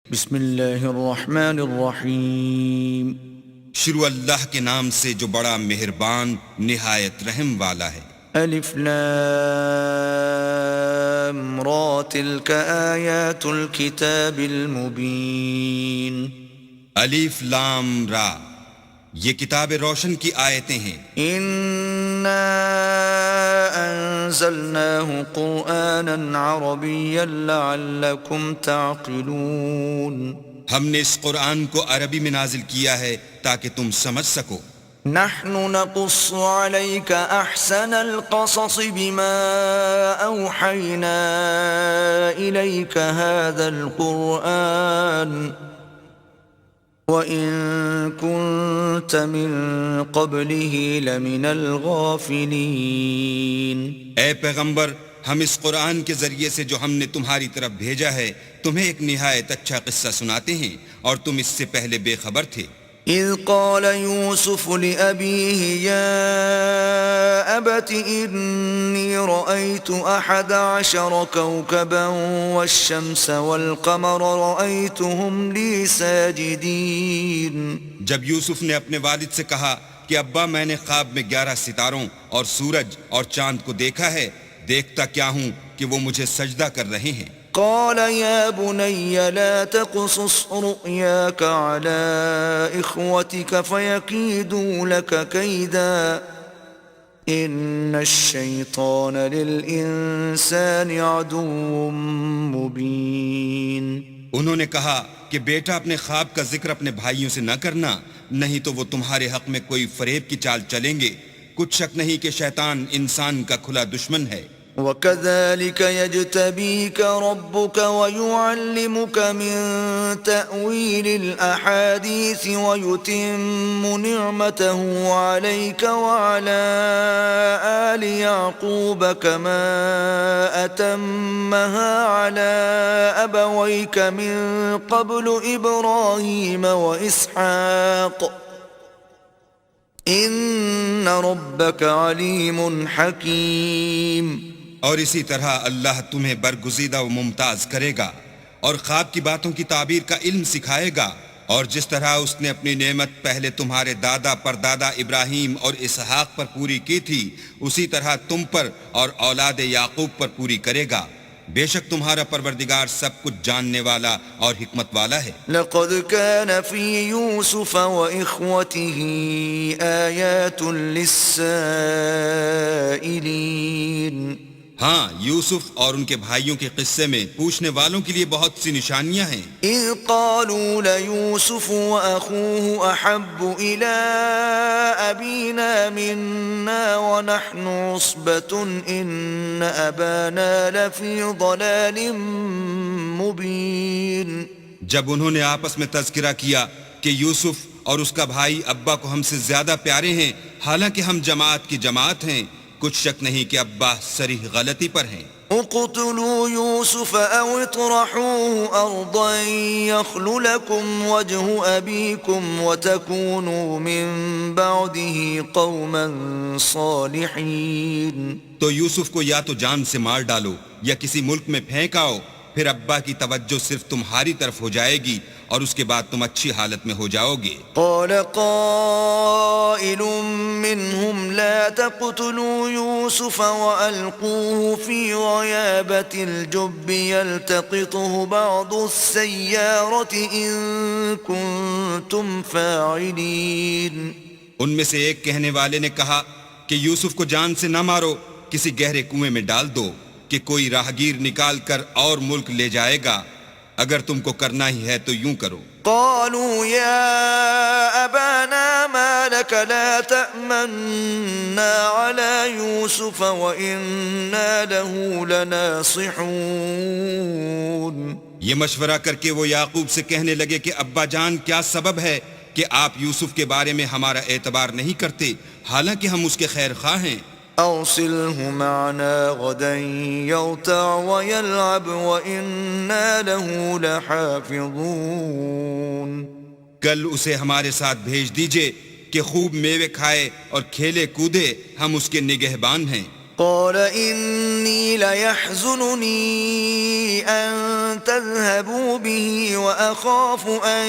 بسم اللہ الرحمن الرحیم. شروع اللہ کے نام سے جو بڑا مہربان نہایت رحم والا ہے. الف لام را تلک آیات الکتاب المبین. الف لام را، یہ کتاب روشن کی آیتیں ہیں. انا انزلناه قرآنا عربیا لعلکم تعقلون. ہم نے اس قرآن کو عربی میں نازل کیا ہے تاکہ تم سمجھ سکو. نحن نقص عليك احسن القصص بما اوحينا اليك هذا القرآن وان كنت من قبله لمن الغافلين. اے پیغمبر، ہم اس قرآن کے ذریعے سے جو ہم نے تمہاری طرف بھیجا ہے تمہیں ایک نہایت اچھا قصہ سناتے ہیں، اور تم اس سے پہلے بے خبر تھے. اذ قال يوسف لأبيه يا أبت إني رأيت 11 كوكبا والشمس والقمر رأيتهم لي ساجدين. جب یوسف نے اپنے والد سے کہا کہ ابا میں نے خواب میں 11 ستاروں اور سورج اور چاند کو دیکھا ہے، دیکھتا کیا ہوں کہ وہ مجھے سجدہ کر رہے ہیں. قال يا بني لا تقصص رؤياك على إخوتك فيكيدوا لك كيدا إن الشيطان للإنسان عدو مبين. انہوں نے کہا کہ بیٹا اپنے خواب کا ذکر اپنے بھائیوں سے نہ کرنا، نہیں تو وہ تمہارے حق میں کوئی فریب کی چال چلیں گے. کچھ شک نہیں کہ شیطان انسان کا کھلا دشمن ہے. وَكَذَلِكَ يَجْتَبِيكَ رَبُّكَ وَيُعَلِّمُكَ مِن تَأْوِيلِ الْأَحَادِيثِ وَيُتِمُّ نِعْمَتَهُ عَلَيْكَ وَعَلَى آلِ يَعْقُوبَ كَمَا أَتَمَّهَا عَلَى أَبَوَيْكَ مِن قَبْلُ إِبْرَاهِيمَ وَإِسْحَاقَ ان ربک علیم حکیم. اور اسی طرح اللہ تمہیں برگزیدہ و ممتاز کرے گا اور خواب کی باتوں کی تعبیر کا علم سکھائے گا، اور جس طرح اس نے اپنی نعمت پہلے تمہارے دادا پردادا ابراہیم اور اسحاق پر پوری کی تھی، اسی طرح تم پر اور اولاد یعقوب پر پوری کرے گا. بے شک تمہارا پروردگار سب کچھ جاننے والا اور حکمت والا ہے۔ لقد كان في يوسف وإخوته آيات للسائلين۔ ہاں، یوسف اور ان کے بھائیوں کے قصے میں پوچھنے والوں کے لیے بہت سی نشانیاں ہیں۔ إذ قالوا ليوسف وأخوه أحب إلى أبينا منا ونحن عصبة إن أبانا لفي ضلال مبين۔ جب انہوں نے آپس میں تذکرہ کیا کہ یوسف اور اس کا بھائی ابا کو ہم سے زیادہ پیارے ہیں، حالانکہ ہم جماعت کی جماعت ہیں، کچھ شک نہیں کہ ابا صریح غلطی پر ہیں۔ اقتلوا يوسف أو اطرحوه أرضا يخل لكم وجه أبيكم وتكونوا من بعده قوما صالحين۔ تو یوسف کو یا تو جان سے مار ڈالو یا کسی ملک میں پھینک آؤ، پھر ابا کی توجہ صرف تمہاری طرف ہو جائے گی اور اس کے بعد تم اچھی حالت میں ہو جاؤ گے۔ قال قائل منهم لا تقتلوا يوسف وألقوه في غيابة الجب يلتقطه بعض السيارة إن كنتم فاعلين۔ ان میں سے ایک کہنے والے نے کہا کہ یوسف کو جان سے نہ مارو، کسی گہرے کنویں میں ڈال دو کہ کوئی راہگیر نکال کر اور ملک لے جائے گا، اگر تم کو کرنا ہی ہے تو یوں کرو۔ قالوا يا أبانا ما لك لا تأمنا على يوسف وإنا له لناصحون۔ یہ مشورہ کر کے وہ یعقوب سے کہنے لگے کہ ابا جان، کیا سبب ہے کہ آپ یوسف کے بارے میں ہمارا اعتبار نہیں کرتے، حالانکہ ہم اس کے خیر خواہ ہیں۔ أرسله معنا غدا يرتع ويلعب وإنا له لحافظون۔ کل اسے ہمارے ساتھ بھیج دیجئے کہ خوب میوے کھائے اور کھیلے کودے، ہم اس کے نگہبان ہیں۔ قال إني ليحزنني أن تذهبوا به وأخاف أن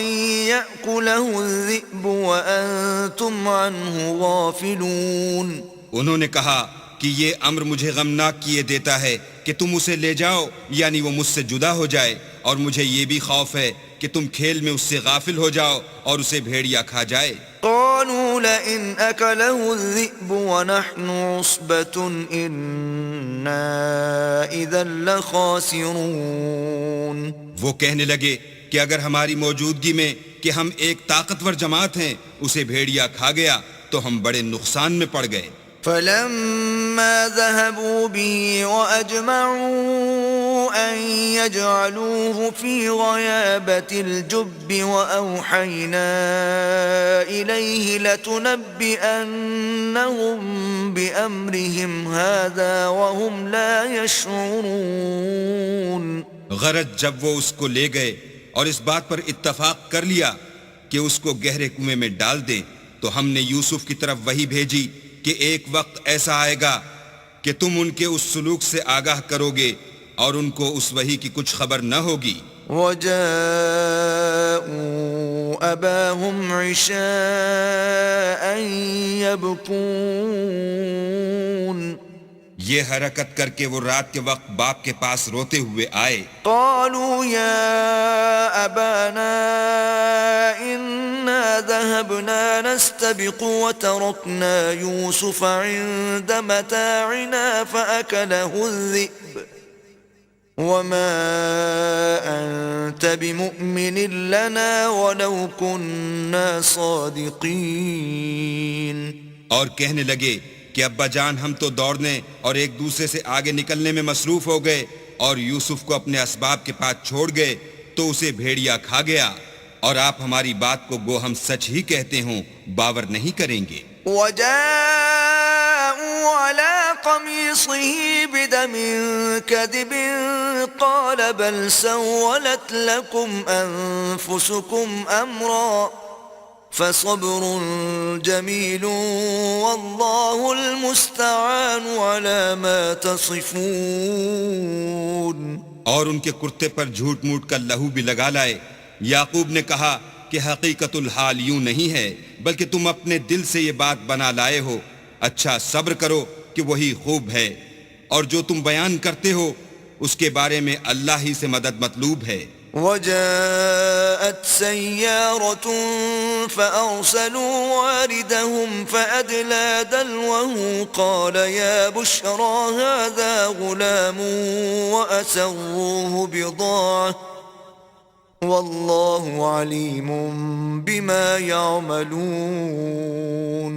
يأكله الذئب وأنتم عنه غافلون۔ انہوں نے کہا کہ یہ امر مجھے غمناک کیے دیتا ہے کہ تم اسے لے جاؤ، یعنی وہ مجھ سے جدا ہو جائے، اور مجھے یہ بھی خوف ہے کہ تم کھیل میں اس سے غافل ہو جاؤ اور اسے بھیڑیا کھا جائے۔ قالوا لئن أكله الذئب ونحن عصبة إنا إذا لخاسرون۔ وہ کہنے لگے کہ اگر ہماری موجودگی میں کہ ہم ایک طاقتور جماعت ہیں اسے بھیڑیا کھا گیا تو ہم بڑے نقصان میں پڑ گئے۔ فلما ذهبوا به وأجمعوا أن يجعلوه في غيابة الجب وأوحينا إليه لتنبئنهم بأمرهم هذا وهم لا يشعرون۔ غرض جب وہ اس کو لے گئے اور اس بات پر اتفاق کر لیا کہ اس کو گہرے کنویں میں ڈال دیں، تو ہم نے یوسف کی طرف وحی بھیجی کہ ایک وقت ایسا آئے گا کہ تم ان کے اس سلوک سے آگاہ کرو گے اور ان کو اس وحی کی کچھ خبر نہ ہوگی۔ وَجَاءُوا أَبَاهُمْ عِشَاءً يَبْكُونَ۔ یہ حرکت کر کے وہ رات کے وقت باپ کے پاس روتے ہوئے آئے۔ قالوا يا أبانا إنا ذهبنا نستبق وتركنا يوسف عند متاعنا فأكله الذئب وما أنت بمؤمن لنا ولو كنا صادقين۔ اور کہنے لگے کہ ابا جان، ہم تو دوڑنے اور ایک دوسرے سے آگے نکلنے میں مصروف ہو گئے اور یوسف کو اپنے اسباب کے پاس چھوڑ گئے تو اسے بھیڑیا کھا گیا، اور آپ ہماری بات کو گو ہم سچ ہی کہتے ہوں باور نہیں کریں گے۔ وجاءوا على قميصه بدم كذب قال بل سولت لكم أنفسكم أمرا فصبر جميل والله المستعان على ما تصفون۔ اور ان کے کرتے پر جھوٹ موٹ کا لہو بھی لگا لائے۔ یعقوب نے کہا کہ حقیقت الحال یوں نہیں ہے، بلکہ تم اپنے دل سے یہ بات بنا لائے ہو۔ اچھا صبر کرو کہ وہی خوب ہے، اور جو تم بیان کرتے ہو اس کے بارے میں اللہ ہی سے مدد مطلوب ہے۔ وجاءت سيارة فأرسلوا واردهم فأدلى دلوه قال يا بشرى هذا غلام وأسروه بضاعة والله عليم بما يعملون۔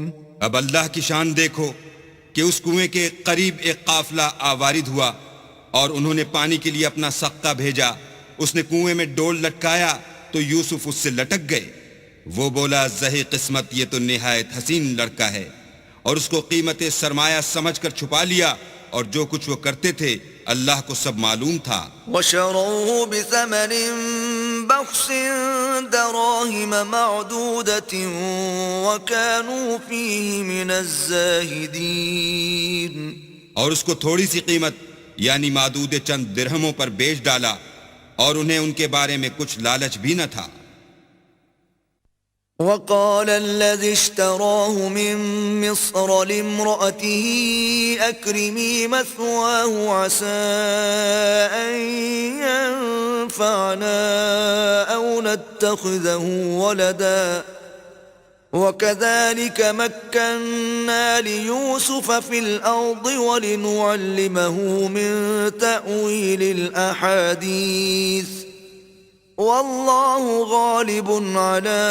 اب اللہ کی شان دیکھو کہ اس کنویں کے قریب ایک قافلہ آوارد ہوا اور انہوں نے پانی کے لیے اپنا سقہ بھیجا۔ اس نے کنویں میں ڈول لٹکایا تو یوسف اس سے لٹک گئے۔ وہ بولا زہی قسمت، یہ تو نہایت حسین لڑکا ہے، اور اس کو قیمت سرمایہ سمجھ کر چھپا لیا، اور جو کچھ وہ کرتے تھے اللہ کو سب معلوم تھا۔ وشروه بثمن بخس دراهم معدودة وكانوا فيه من الزاهدين۔ اور اس کو تھوڑی سی قیمت یعنی معدود چند درہموں پر بیچ ڈالا، اور انہیں ان کے بارے میں کچھ لالچ بھی نہ تھا۔ وقال الذي اشتراه من مصر لامرأته أكرمي مثواه عسى أن ينفعنا أو نتخذه ولدا وكذلك مكنا ليوسف في الأرض ولنعلمه من تأويل الأحاديث والله غالب على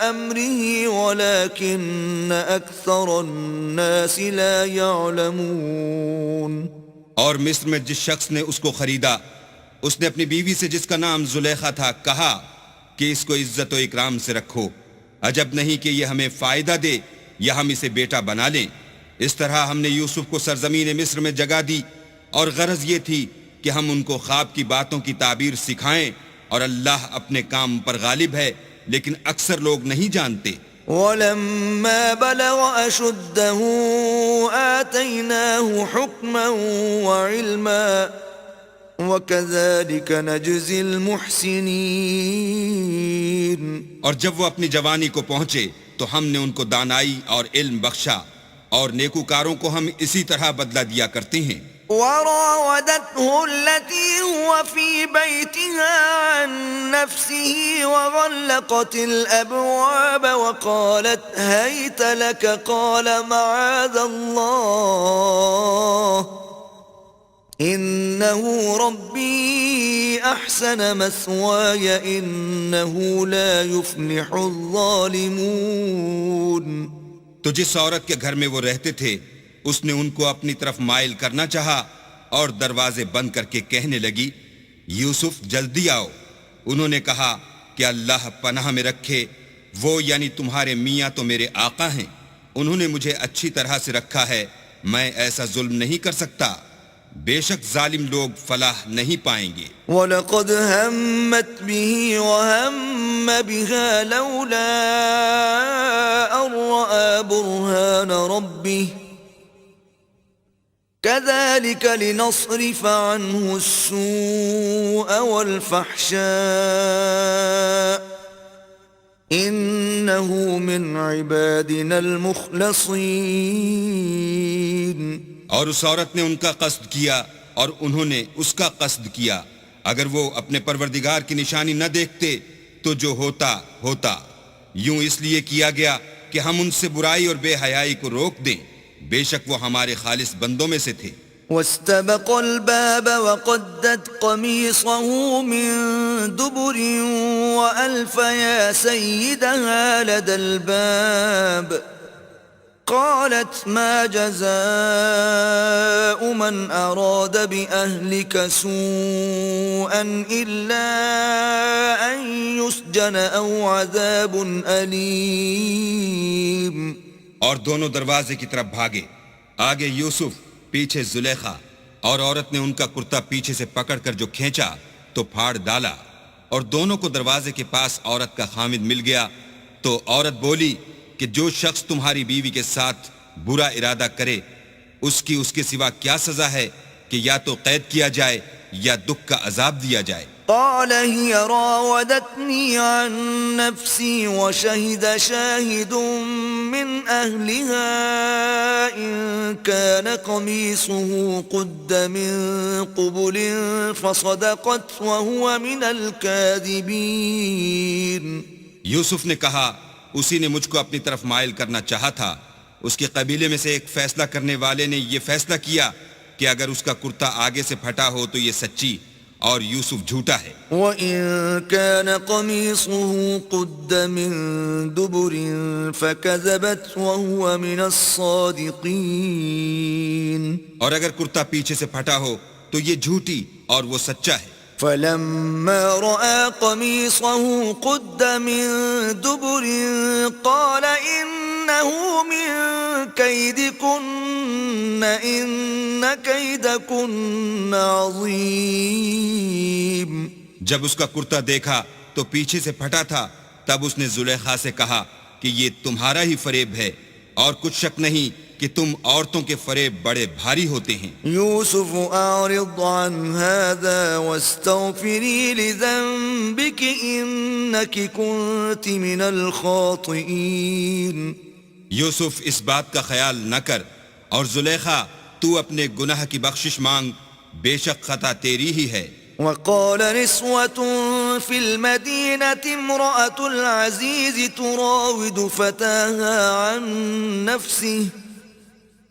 أمره ولكن أكثر الناس لا يعلمون۔ اور مصر میں جس شخص نے اس کو خریدا، اس نے اپنی بیوی سے جس کا نام زلیخا تھا کہا کہ اس کو عزت و اکرام سے رکھو، عجب نہیں کہ یہ ہمیں فائدہ دے یا ہم اسے بیٹا بنا لیں۔ اس طرح ہم نے یوسف کو سرزمین مصر میں جگہ دی، اور غرض یہ تھی کہ ہم ان کو خواب کی باتوں کی تعبیر سکھائیں، اور اللہ اپنے کام پر غالب ہے لیکن اکثر لوگ نہیں جانتے۔ وَلَمَّا بَلَغَ أَشُدَّهُ آتَيْنَاهُ حُكْمًا وَعِلْمًا وَكَذَلِكَ نَجْزِي الْمُحْسِنِينَ۔ اور جب وہ اپنی جوانی کو پہنچے تو ہم نے ان کو دانائی اور علم بخشا، اور نیکوکاروں کو ہم اسی طرح بدلہ دیا کرتے ہیں۔ وراودته التي هو في بيتها عن نفسه وغلقت الأبواب وقالت هيت لك قال معاذ الله إنه ربي أحسن مثواي إنه لا يفلح الظالمون۔ تو جس عورت کے گھر میں وہ رہتے تھے اس نے ان کو اپنی طرف مائل کرنا چاہا اور دروازے بند کر کے کہنے لگی یوسف جلدی آؤ۔ انہوں نے کہا کہ اللہ پناہ میں رکھے، وہ یعنی تمہارے میاں تو میرے آقا ہیں، انہوں نے مجھے اچھی طرح سے رکھا ہے، میں ایسا ظلم نہیں کر سکتا، بے شک ظالم لوگ فلاح نہیں پائیں گے۔ وَلَقَدْ هَمَّتْ بِهِ وَهَمَّ بِهَا لَوْلَا أَن رَّأَىٰ بُرْهَانَ رَبِّهِ كَذَلِكَ لِنَصْرِفَ عَنْهُ السُّوءَ وَالْفَحْشَاءَ إِنَّهُ مِنْ عِبَادِنَا الْمُخْلَصِينَ۔ اور اس عورت نے ان کا قصد کیا اور انہوں نے اس کا قصد کیا، اگر وہ اپنے پروردگار کی نشانی نہ دیکھتے تو جو ہوتا ہوتا، یوں اس لیے کیا گیا کہ ہم ان سے برائی اور بے حیائی کو روک دیں، بے شک وہ ہمارے خالص بندوں میں سے تھے۔ واستبق الباب وقدت قميصه من دبر وألف يا سيدها لدى الباب قالت ما جزاء من أراد بأهلك سوءا إلا أن يسجن أو عذاب أليم۔ اور دونوں دروازے کی طرف بھاگے، آگے یوسف، پیچھے زلیخا، اور عورت نے ان کا کرتا پیچھے سے پکڑ کر جو کھینچا تو پھاڑ ڈالا، اور دونوں کو دروازے کے پاس عورت کا خامد مل گیا۔ تو عورت بولی کہ جو شخص تمہاری بیوی کے ساتھ برا ارادہ کرے اس کے سوا کیا سزا ہے کہ یا تو قید کیا جائے یا دکھ کا عذاب دیا جائے۔ قال هي راودتني عن نفسي وشهد شاهد من أهلها إن كان قميصه قد من قبل فصدقت وهو من الكاذبين. یوسف نے کہا اسی نے مجھ کو اپنی طرف مائل کرنا چاہا تھا. اس کے قبیلے میں سے ایک فیصلہ کرنے والے نے یہ فیصلہ کیا کہ اگر اس کا کرتا آگے سے پھٹا ہو تو یہ سچی اور یوسف جھوٹا ہے. وَإِن كَانَ قَمِيصُهُ قُدَّ مِن دُبُرٍ فَكَذَبَتْ وَهُوَ مِنَ الصَّادِقِينَ. اور اگر کرتا پیچھے سے پھٹا ہو تو یہ جھوٹی اور وہ سچا ہے. فَلَمَّا رَأَى قَمِيصَهُ قُدَّ مِن دُبُرٍ قَالَ إِنَّهُ مِن كَيْدِكُنَّ إِنَّ كَيْدَكُنَّ عَظِيمٌ. جب اس کا کرتا دیکھا تو پیچھے سے پھٹا تھا تب اس نے زلیخا سے کہا کہ یہ تمہارا ہی فریب ہے اور کچھ شک نہیں کہ تم عورتوں کے فریب بڑے بھاری ہوتے ہیں. یوسف اعرض عن هذا واستغفری لذنبک انک کنت من الخاطئین. یوسف اس بات کا خیال نہ کر اور زلیخا تو اپنے گناہ کی بخشش مانگ، بے شک خطا تیری ہی ہے. وقال نسوة في المدينة امرأة العزيز تراود فتاها عن نفسه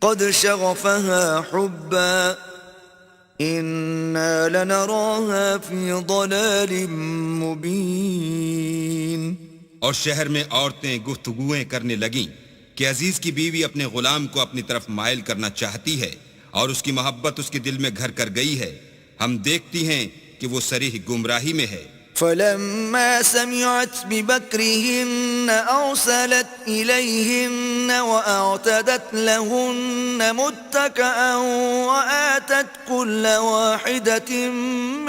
قد شغفها حبا إنا لنراها في ضلال مبين. اور شہر میں عورتیں گفتگویں کرنے لگیں کہ عزیز کی بیوی اپنے غلام کو اپنی طرف مائل کرنا چاہتی ہے اور اس کی محبت اس کے دل میں گھر کر گئی ہے، ہم دیکھتی ہیں کہ وہ صریح گمراہی میں ہے. فلما سمعت بمكرهن أرسلت إليهن وأعتدت لهن متكئا وآتت كل واحدة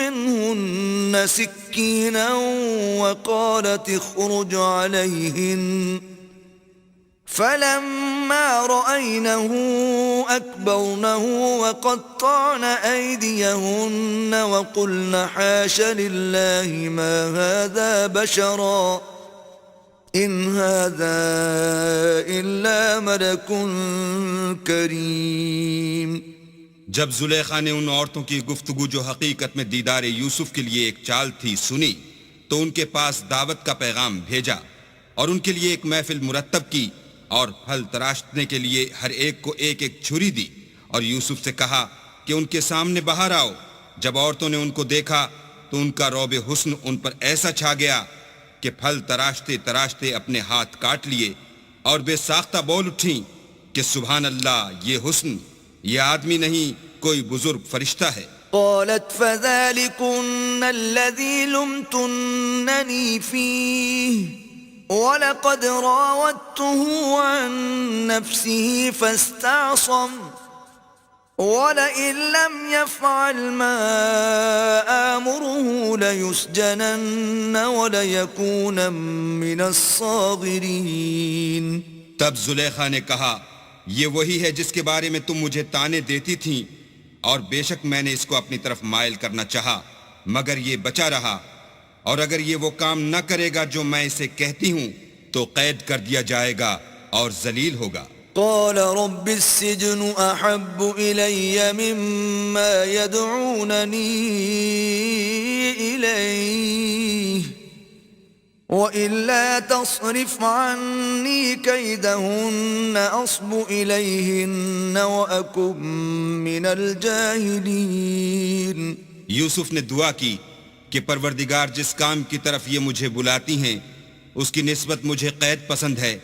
منهن سكينا وقالت اخرج عليهن فلما رأينه أكبرنه وقطعن أيديهن وقلن حاش لله ما هذا بشرا إن هذا إلا ملك كريم. جب زلیخا نے ان عورتوں کی گفتگو جو حقیقت میں دیدار یوسف کے لیے ایک چال تھی سنی تو ان کے پاس دعوت کا پیغام بھیجا اور ان کے لیے ایک محفل مرتب کی اور پھل تراشنے کے لیے ہر ایک کو ایک ایک چھری دی اور یوسف سے کہا کہ ان کے سامنے باہر آؤ. جب عورتوں نے ان کو دیکھا تو ان کا رعب حسن ان پر ایسا چھا گیا کہ پھل تراشتے تراشتے اپنے ہاتھ کاٹ لیے اور بے ساختہ بول اٹھیں کہ سبحان اللہ، یہ حسن، یہ آدمی نہیں کوئی بزرگ فرشتہ ہے. قالت فذلكن الذي لمتنني فيه وَلَقَدْ رَاوَدتُّهُ عَن نَّفْسِهِ فَاسْتَعْصَمَ وَلَئِن لَّمْ يَفْعَلْ مَا آمُرُهُ لَيُسْجَنَنَّ وَلَيَكُونًا مِّنَ الصَّاغِرِينَ. تب زلیخا نے کہا یہ وہی ہے جس کے بارے میں تم مجھے تانے دیتی تھیں اور بے شک میں نے اس کو اپنی طرف مائل کرنا چاہا مگر یہ بچا رہا، اور اگر یہ وہ کام نہ کرے گا جو میں اسے کہتی ہوں تو قید کر دیا جائے گا اور ذلیل ہوگا. قال رب السجن احب الی مما يدعوننی الیہ وَإِلَّا تَصْرِفْ عَنِّي كَيْدَهُنَّ أَصْبُ إِلَيْهِنَّ وَأَكُن مِّنَ الْجَاهِلِينَ. یوسف نے دعا کی کہ پروردگار جس کام کی طرف یہ مجھے بلاتی ہیں اس کی نسبت مجھے قید پسند ہے،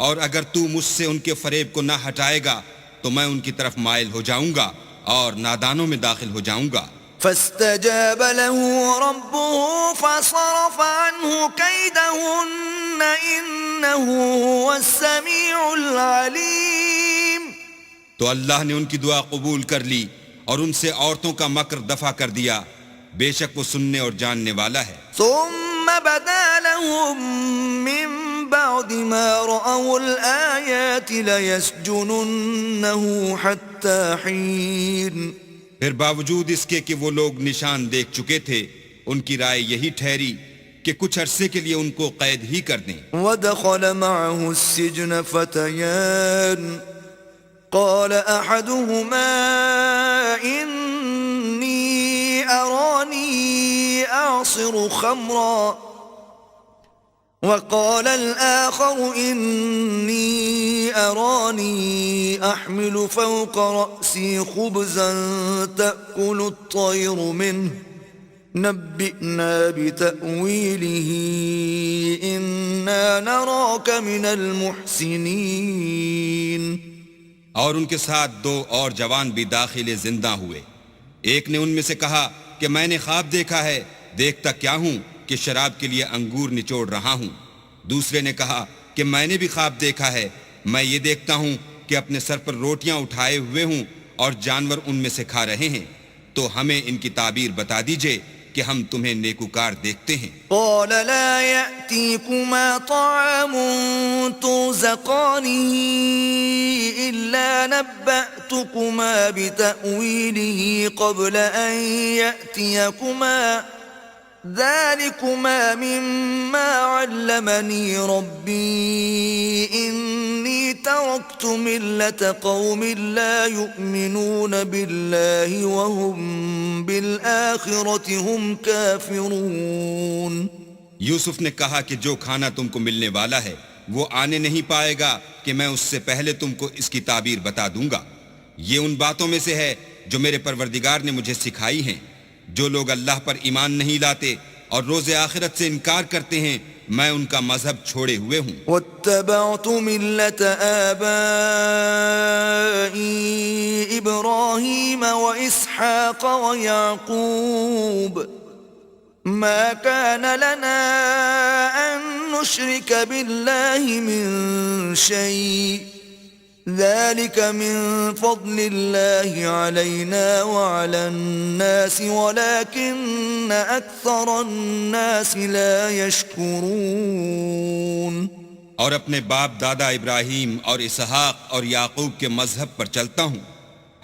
اور اگر تو مجھ سے ان کے فریب کو نہ ہٹائے گا تو میں ان کی طرف مائل ہو جاؤں گا اور نادانوں میں داخل ہو جاؤں گا. فاستجاب له ربه فصرف عنه كيدهن إنه هو السميع العليم. تو اللہ نے ان کی دعا قبول کر لی اور ان سے عورتوں کا مکر دفع کر دیا، بے شک وہ سننے اور جاننے والا ہے. ثم بدا لهم من بعد ما رأوا الآيات ليسجننه حتى حين. پھر باوجود اس کے کہ وہ لوگ نشان دیکھ چکے تھے ان کی رائے یہی ٹھہری کہ کچھ عرصے کے لیے ان کو قید ہی کر دیں. ودخل معه السجن فتيان قال أحدهما إني أراني أعصر خمرا وقال الآخر إني أراني أحمل فوق رأسي خبزا تأكل الطير منه نبئنا بتأويله إنا نراك من المحسنين. اور ان کے ساتھ 2 اور جوان بھی داخل زندہ ہوئے. ایک نے ان میں سے کہا کہ میں نے خواب دیکھا ہے، دیکھتا کیا ہوں کہ شراب کے لیے انگور نچوڑ رہا ہوں. دوسرے نے کہا کہ میں نے بھی خواب دیکھا ہے، میں یہ دیکھتا ہوں کہ اپنے سر پر روٹیاں اٹھائے ہوئے ہوں اور جانور ان میں سے کھا رہے ہیں. تو ہمیں ان کی تعبیر بتا دیجئے کہ ہم تمہیں نیکوکار دیکھتے ہیں. قال لا يأتيكما طعام ترزقانه إلا نبأتكما بتأويله قبل أن يأتيكما ذلكما مما علمني ربي إني تركت ملة قوم لا يؤمنون بالله وهم بالآخرة هم كافرون. یوسف نے کہا کہ جو کھانا تم کو ملنے والا ہے وہ آنے نہیں پائے گا کہ میں اس سے پہلے تم کو اس کی تعبیر بتا دوں گا. یہ ان باتوں میں سے ہے جو میرے پروردگار نے مجھے سکھائی ہیں. جو لوگ اللہ پر ایمان نہیں لاتے اور روز آخرت سے انکار کرتے ہیں میں ان کا مذہب چھوڑے ہوئے ہوں. واتبعت ملة آبائي إبراهيم وإسحاق ويعقوب ما كان لنا أن نشرك بالله من شيء ذلك من فضل الله علينا وعلى الناس ولكن أكثر الناس لا يشكرون. اور اپنے باپ دادا ابراہیم اور اسحاق اور یعقوب کے مذہب پر چلتا ہوں.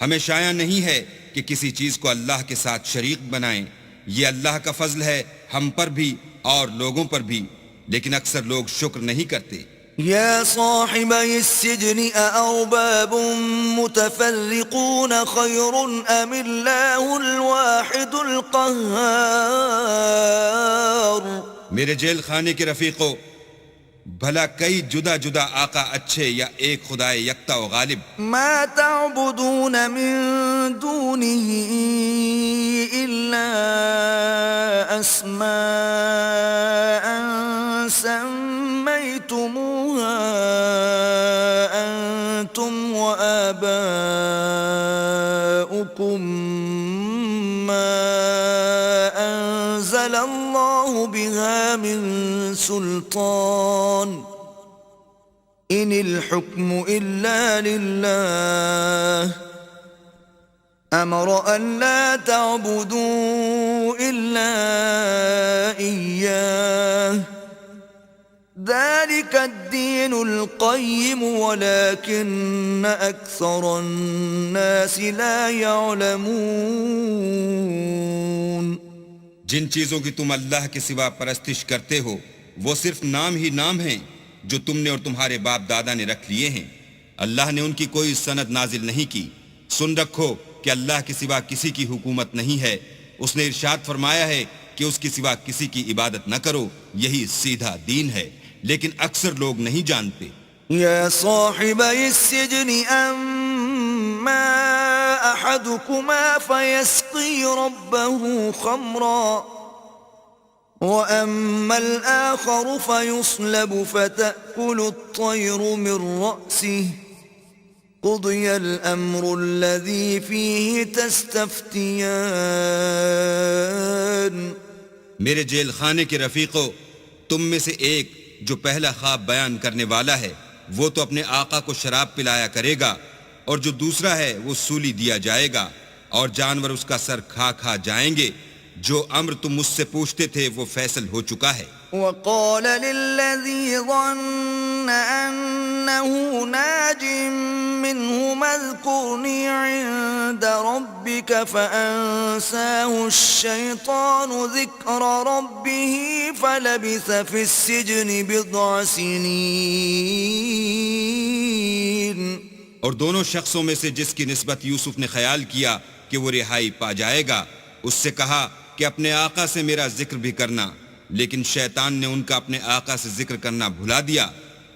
ہمیں شایع نہیں ہے کہ کسی چیز کو اللہ کے ساتھ شریک بنائیں. یہ اللہ کا فضل ہے ہم پر بھی اور لوگوں پر بھی، لیکن اکثر لوگ شکر نہیں کرتے. يا صاحبي السجن أأرباب متفرقون خير أم الله الواحد القهار. میرے جیل خانے کے رفیقوں، بھلا کئی جدا جدا آقا اچھے یا ایک خدا یکتا و غالب؟ ما تعبدون من دونه إلا أسماء سميتموها أنتم وآباؤكم ما أنزل الله بها من سلطان إن الحكم إلا لله أمر أن لا تعبدوا إلا إياه ذلك الدين القيم ولكن أكثر الناس لا يعلمون. جن چیزوں کی تم اللہ کے سوا پرستش کرتے ہو وہ صرف نام ہی نام ہیں جو تم نے اور تمہارے باپ دادا نے رکھ لیے ہیں. اللہ نے ان کی کوئی سند نازل نہیں کی. سن رکھو کہ اللہ کے سوا کسی کی حکومت نہیں ہے. اس نے ارشاد فرمایا ہے کہ اس کے سوا کسی کی عبادت نہ کرو، یہی سیدھا دین ہے، لیکن اکثر لوگ نہیں جانتے. يا صاحبي السجن أما أحدكما فيسقي ربه خمرا وأما الآخر فيصلب فتأكل الطير من رأسه قضي الأمر الذي فيه تستفتيان. میرے جیل خانے کے رفیقو، تم میں سے ایک جو پہلا خواب بیان کرنے والا ہے وہ تو اپنے آقا کو شراب پلایا کرے گا، اور جو دوسرا ہے وہ سولی دیا جائے گا، اور جانور اس کا سر کھا کھا جائیں گے. جو امر تم مجھ سے پوچھتے تھے وہ فیصل ہو چکا ہے. وقال للذي ظن أنه ناج منهما اذكرني عند ربك ربك فأنساه الشيطان ذكر ربه فلبث في السجن بضع سنين. اور دونوں شخصوں میں سے جس کی نسبت یوسف نے خیال کیا کہ وہ رہائی پا جائے گا، اس سے کہا کہ اپنے آقا سے میرا ذکر بھی کرنا، لیکن شیطان نے ان کا اپنے آقا سے ذکر کرنا بھلا دیا،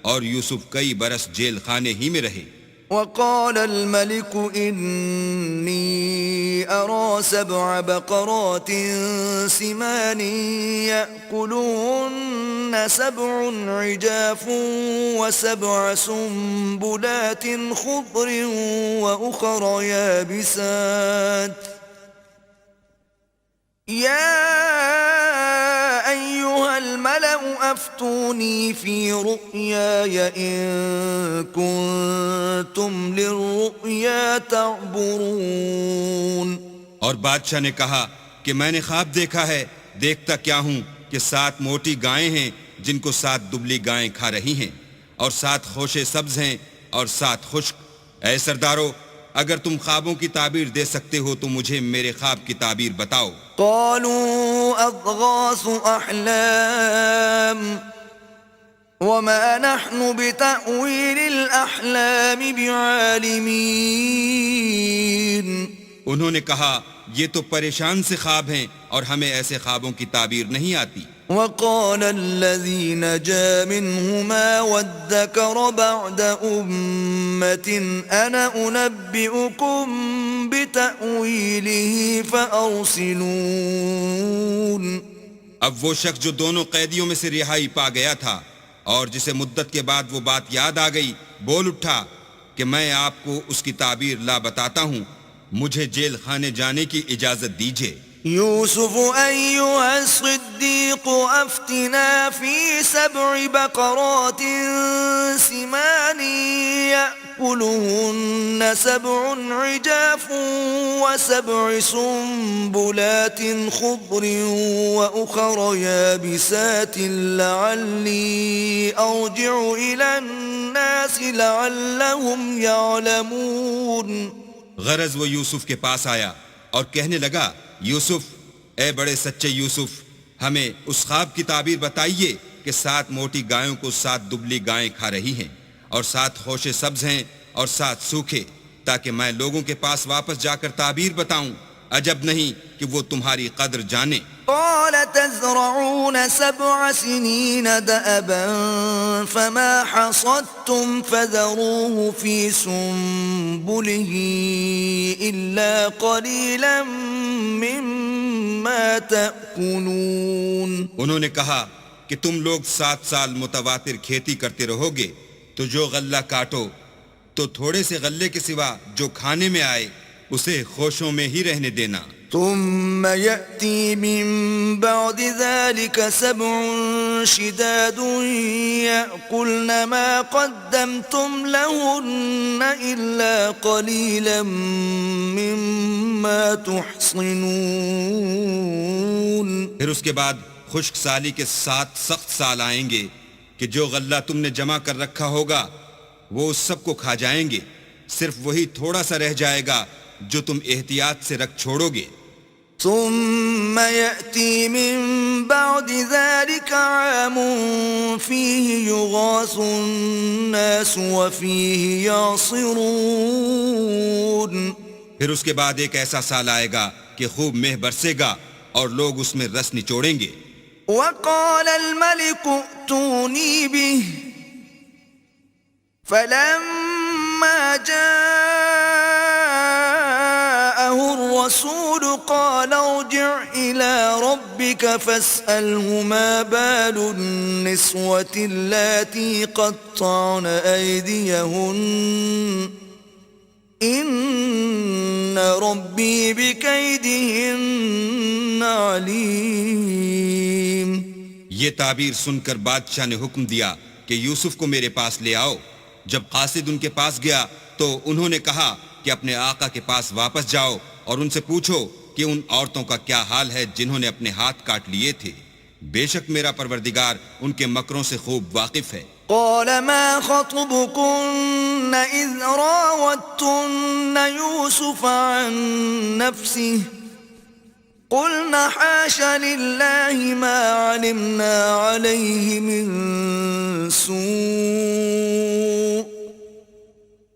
اور یوسف کئی برس جیل خانے ہی میں رہے. وقال الملك إني أرى 7 بقرات سمان يأكلهن 7 عجاف و7 سنبلات خضر وأخر يابسات يا أيها الملأ أفتوني في رؤياي إن كنتم للرؤيا تعبرون. اور بادشاہ نے کہا کہ میں نے خواب دیکھا ہے، دیکھتا کیا ہوں کہ 7 موٹی گائیں ہیں جن کو 7 دبلی گائیں کھا رہی ہیں، اور 7 خوشے سبز ہیں اور 7 خشک. اے سردارو، اگر تم خوابوں کی تعبیر دے سکتے ہو تو مجھے میرے خواب کی تعبیر بتاؤ. قالوا أضغاث أحلام وما نحن بتأويل الأحلام بعالمين. انہوں نے کہا یہ تو پریشان سے خواب ہیں اور ہمیں ایسے خوابوں کی تعبیر نہیں آتی. وقال الذي نجا منهما وادكر بعد أمة أنا أنبئكم بتأويله فأرسلون. اب وہ شخص جو دونوں قیدیوں میں سے رہائی پا گیا تھا اور جسے مدت کے بعد وہ بات یاد آ گئی، بول اٹھا کہ میں آپ کو اس کی تعبیر لا بتاتا ہوں، مجھے جیل خانے جانے کی اجازت دیجیے. يوسف أيها الصديق أفتنا في 7 بقرات سمان يأكلهن 7 عجاف و7 سنبلات خضر وأخر يابسات لعلي أرجع إلى الناس لعلهم يعلمون. غرض وہ یوسف کے پاس آیا اور کہنے لگا، یوسف، اے بڑے سچے یوسف، ہمیں اس خواب کی تعبیر بتائیے کہ 7 موٹی گایوں کو 7 دبلی گائیں کھا رہی ہیں، اور 7 خوشے سبز ہیں اور 7 سوکھے، تاکہ میں لوگوں کے پاس واپس جا کر تعبیر بتاؤں. عجب نہیں کہ وہ تمہاری قدر جانے. قال تزرعون 7 سنين دأبا فما حصدتم فذروه في سنبله إلا قليلا مما تأكلون. انہوں نے کہا کہ تم لوگ 7 سال متواتر کھیتی کرتے رہو گے تو جو غلہ کاٹو تو تھوڑے سے غلے کے سوا جو کھانے میں آئے اسے خوشوں میں ہی رہنے دینا. ثم يأتي من بعد ذلك 7 شداد يأكلن ما قدمتم لهن إلا قليلا مما تحصنون. پھر اس کے بعد خشک سالی کے 7 سخت سال آئیں گے کہ جو غلہ تم نے جمع کر رکھا ہوگا وہ اس سب کو کھا جائیں گے، صرف وہی تھوڑا سا رہ جائے گا جو تم احتیاط سے رکھ چھوڑو گے. ثم يأتي من بعد ذلك عام فيه يغاث الناس وفيه يعصرون. پھر اس کے بعد ایک ایسا سال آئے گا کہ خوب مہ برسے گا اور لوگ اس میں رس نچوڑیں گے. وقال الملك ائتوني به فلما جاءه الرسول قال ارجع إلى ربك فاسأله ما بال النسوة اللاتي قطعن أيديهن إن ربي بكيدهن عليم. یہ تعبیر سن کر بادشاہ نے حکم دیا کہ یوسف کو میرے پاس لے آؤ. جب قاصد ان کے پاس گیا تو انہوں نے کہا کہ اپنے آقا کے پاس واپس جاؤ اور ان سے پوچھو کہ ان عورتوں کا کیا حال ہے جنہوں نے اپنے ہاتھ کاٹ لیے تھے. بے شک میرا پروردگار ان کے مکروں سے خوب واقف ہے. قال ما خطبكن إذ راوتن يوسف عن نفسه قلنا حاش لله ما علمنا عليه من سوء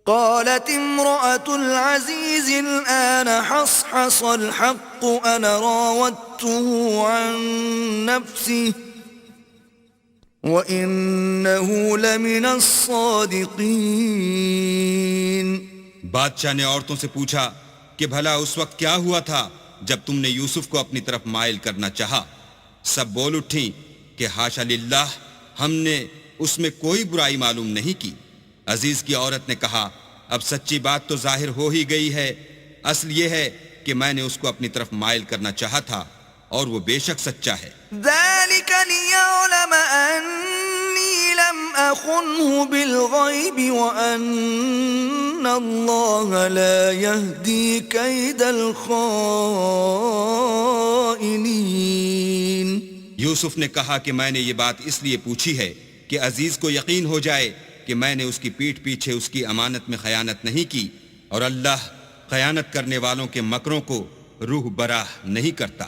قالت امرأة العزيز الآن حصحص الحق أنا راودته عن نفسه وَإِنَّهُ لَمِنَ الصَّادِقِينَ بادشاہ نے عورتوں سے پوچھا کہ بھلا اس وقت کیا ہوا تھا جب تم نے یوسف کو اپنی طرف مائل کرنا چاہا؟ سب بول اٹھیں کہ حاشا للہ، ہم نے اس میں کوئی برائی معلوم نہیں کی۔ عزیز کی عورت نے کہا اب سچی بات تو ظاہر ہو ہی گئی ہے، اصل یہ ہے کہ میں نے اس کو اپنی طرف مائل کرنا چاہا تھا اور وہ بے شک سچا ہے۔ ذَلِكَ لِيَعْلَمَ أَنِّي لَمْ أَخُنْهُ بِالْغَيْبِ وَأَنَّ اللَّهَ لَا يَهْدِي كَيْدَ الْخَائِنِينَ۔ یوسف نے کہا کہ میں نے یہ بات اس لیے پوچھی ہے کہ عزیز کو یقین ہو جائے کہ میں نے اس کی پیٹھ پیچھے اس کی امانت میں خیانت نہیں کی، اور اللہ خیانت کرنے والوں کے مکروں کو روح براہ نہیں کرتا۔